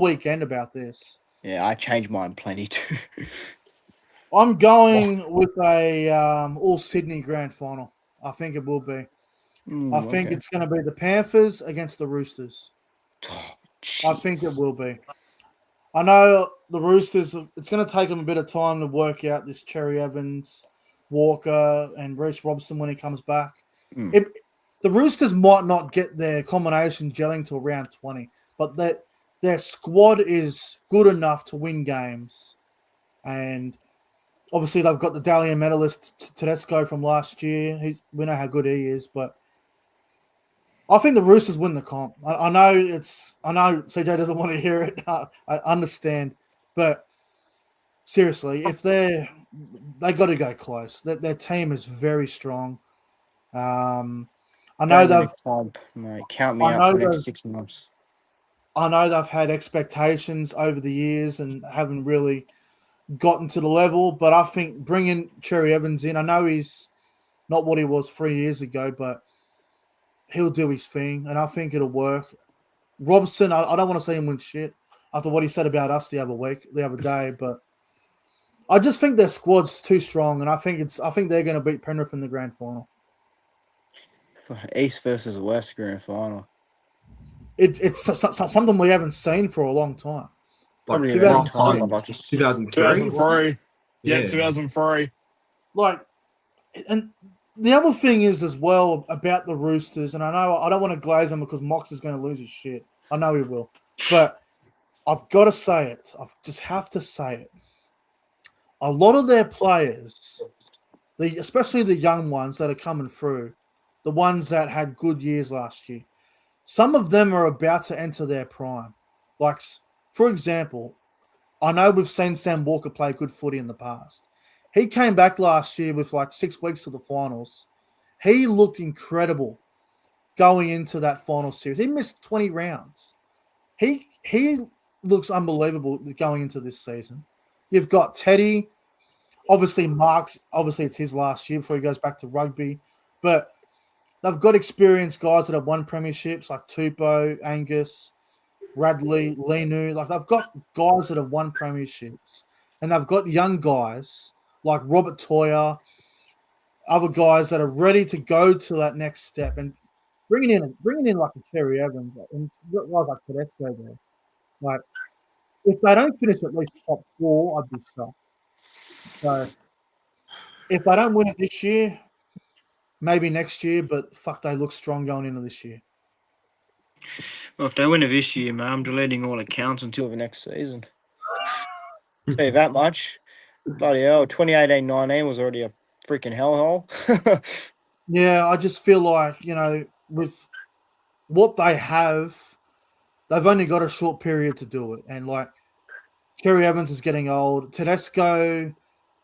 weekend about this. Yeah, I changed mine plenty too. I'm going with a all Sydney grand final. I think it will be. I think it's going to be the Panthers against the Roosters. I think it will be. I know the Roosters, it's going to take them a bit of time to work out this Cherry Evans, Walker, and Reece Robson when he comes back. The Roosters might not get their combination gelling to around 20, but their squad is good enough to win games. And obviously they've got the Dalian medalist Tedesco from last year. We know how good he is, but I think the Roosters win the comp. I know CJ doesn't want to hear it. I understand, but seriously, if they got to go close. Their team is very strong. I know they've mate, count me out for the next 6 months. I know they've had expectations over the years and haven't really gotten to the level, but I think bringing Cherry Evans in, I know he's not what he was 3 years ago, but he'll do his thing, and I think it'll work. Robson, I don't want to see him win shit after what he said about us the other day, but I just think their squad's too strong, and I think they're going to beat Penrith in the grand final. East versus West grand final. It's something we haven't seen for a long time. Like 2003. Yeah, 2003. Like, and the other thing is as well about the Roosters, and I know I don't want to glaze them because Mox is going to lose his shit. I know he will. But I've got to say it. I just have to say it. A lot of their players, especially the young ones that are coming through, the ones that had good years last year, some of them are about to enter their prime. Like, for example, I know we've seen Sam Walker play good footy in the past. He came back last year with like 6 weeks to the finals. He looked incredible going into that final series. He missed 20 rounds. He looks unbelievable going into this season. You've got Teddy. Obviously, Mark's, it's his last year before he goes back to rugby. But they've got experienced guys that have won premierships like Tupou, Angus, Radley, Lenu. Like, they've got guys that have won premierships. And they've got young guys like Robert Toya, other guys that are ready to go to that next step, and bringing in like a Cherry Evans and guys like Tedesco there. Like, if they don't finish at least top 4, I'd be shocked. So if they don't win it this year, maybe next year, but fuck, they look strong going into this year. Well, if they win it this year, man, I'm deleting all accounts until the next season. Tell you that much. Bloody hell, 2018-19 was already a freaking hellhole. Yeah, I just feel like, with what they have, they've only got a short period to do it. And like Cherry Evans is getting old. Tedesco,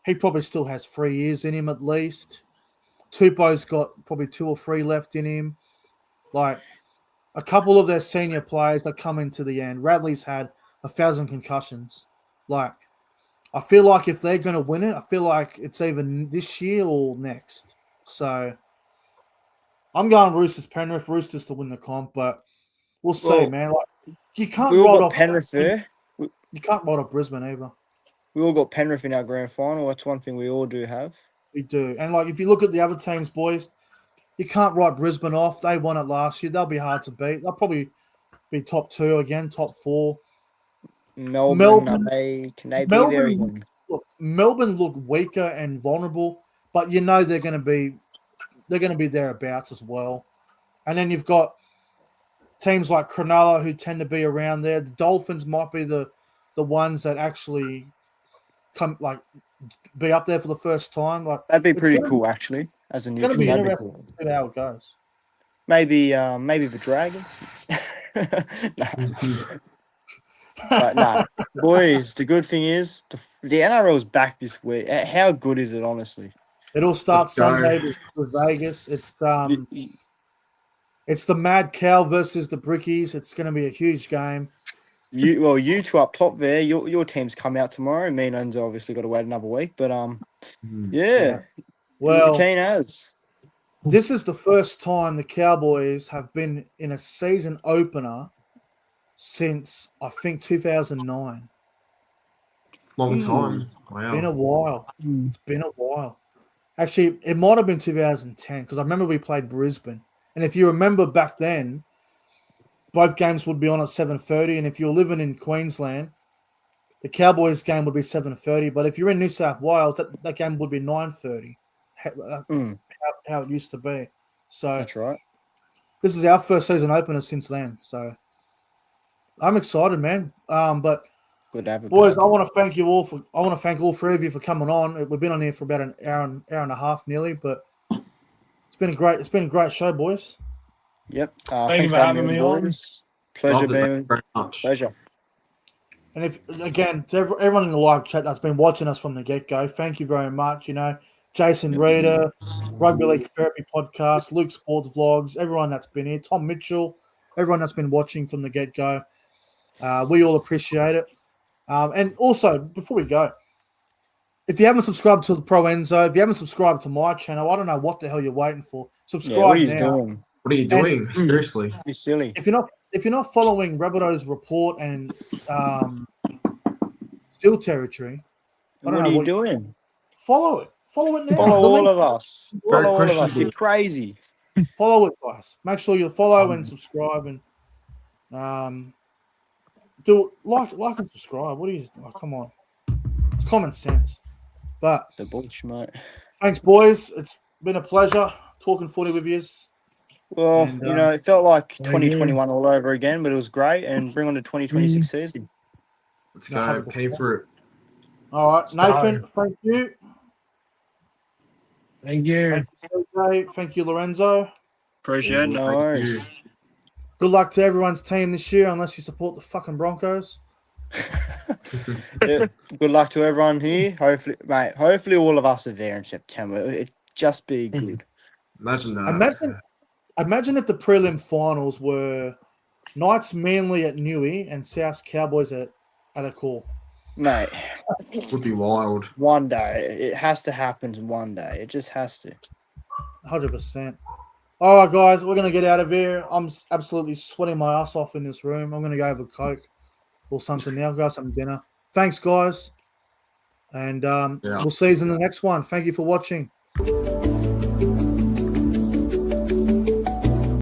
he probably still has 3 years in him at least. Tupou's got probably 2 or 3 left in him. Like a couple of their senior players that come into the end. Radley's had 1,000 concussions. Like, I feel like if they're going to win it, I feel like it's either this year or next. So I'm going Roosters Penrith, Roosters to win the comp, but we'll see, man. Like, you can't we all write got off Penrith there. You can't write off Brisbane either. We all got Penrith in our grand final. That's one thing we all do have. We do. And like if you look at the other teams, boys, you can't write Brisbane off. They won it last year. They'll be hard to beat. They'll probably be top 2 again, top 4. Melbourne can they be very good? Look, Melbourne look weaker and vulnerable, but you know they're going to be thereabouts as well. And then you've got teams like Cronulla who tend to be around there. The Dolphins might be the ones that actually be up there for the first time. Like that'd be pretty cool, actually. As a it's new going to be team, interesting to see how it goes. maybe the Dragons. But no, boys. The good thing is the NRL's back this week. How good is it, honestly? It all starts Sunday with Vegas. It's the Mad Cow versus the Brickies. It's going to be a huge game. You two up top there. Your team's come out tomorrow. Me and Enzo obviously got to wait another week, but yeah. Well, keen as. This is the first time the Cowboys have been in a season opener since I think 2009. Long time. Wow. Been a while. It's been a while. Actually, it might have been 2010 because I remember we played Brisbane. And if you remember back then, both games would be on at 7:30. And if you're living in Queensland, the Cowboys game would be 7:30. But if you're in New South Wales, that game would be 9:30. How it used to be. So that's right. This is our first season opener since then. So I'm excited, man. But good to have boys, I want to thank you all I want to thank all 3 of you for coming on. We've been on here for about an hour and a half nearly, but it's been a great show, boys. Yep. Thank you for having me on. Pleasure being very much. Pleasure. And if again to everyone in the live chat that's been watching us from the get-go, thank you very much. Jason Reeder, Rugby League Therapy Podcast, Luke Sports Vlogs, everyone that's been here, Tom Mitchell, everyone that's been watching from the get-go. We all appreciate it. And also, before we go, if you haven't subscribed to the Pro Enzo, if you haven't subscribed to my channel, I don't know what the hell you're waiting for. Subscribe now. What are you doing? Seriously. You're silly. If you're not following Rabbitohs Report and Steel Territory, What are you doing? Follow it. Follow it now. Follow all of us. Follow all of us. You're crazy. Follow it, guys. Make sure you follow and subscribe and do like and subscribe. What are you? Oh, come on, it's common sense. But the bush, mate. Thanks, boys. It's been a pleasure talking footy with you. Well, it felt like 2021 all over again, but it was great. And bring on the 2026 season. Let's go. Came for it. All right, Nathan. Thank you. Thank you. Thank you, Lorenzo. Appreciate it. No worries. Good luck to everyone's team this year, unless you support the fucking Broncos. Yeah, good luck to everyone here. Hopefully, mate. Hopefully, all of us are there in September. It'd just be good. Imagine that. Imagine if the prelim finals were Knights Manly at Newey and South's Cowboys at a call. Mate, it would be wild. One day. It has to happen one day. It just has to. 100%. All right, guys, we're going to get out of here. I'm absolutely sweating my ass off in this room. I'm going to go have a Coke or something now. Go have some dinner. Thanks, guys. And we'll see you in the next one. Thank you for watching.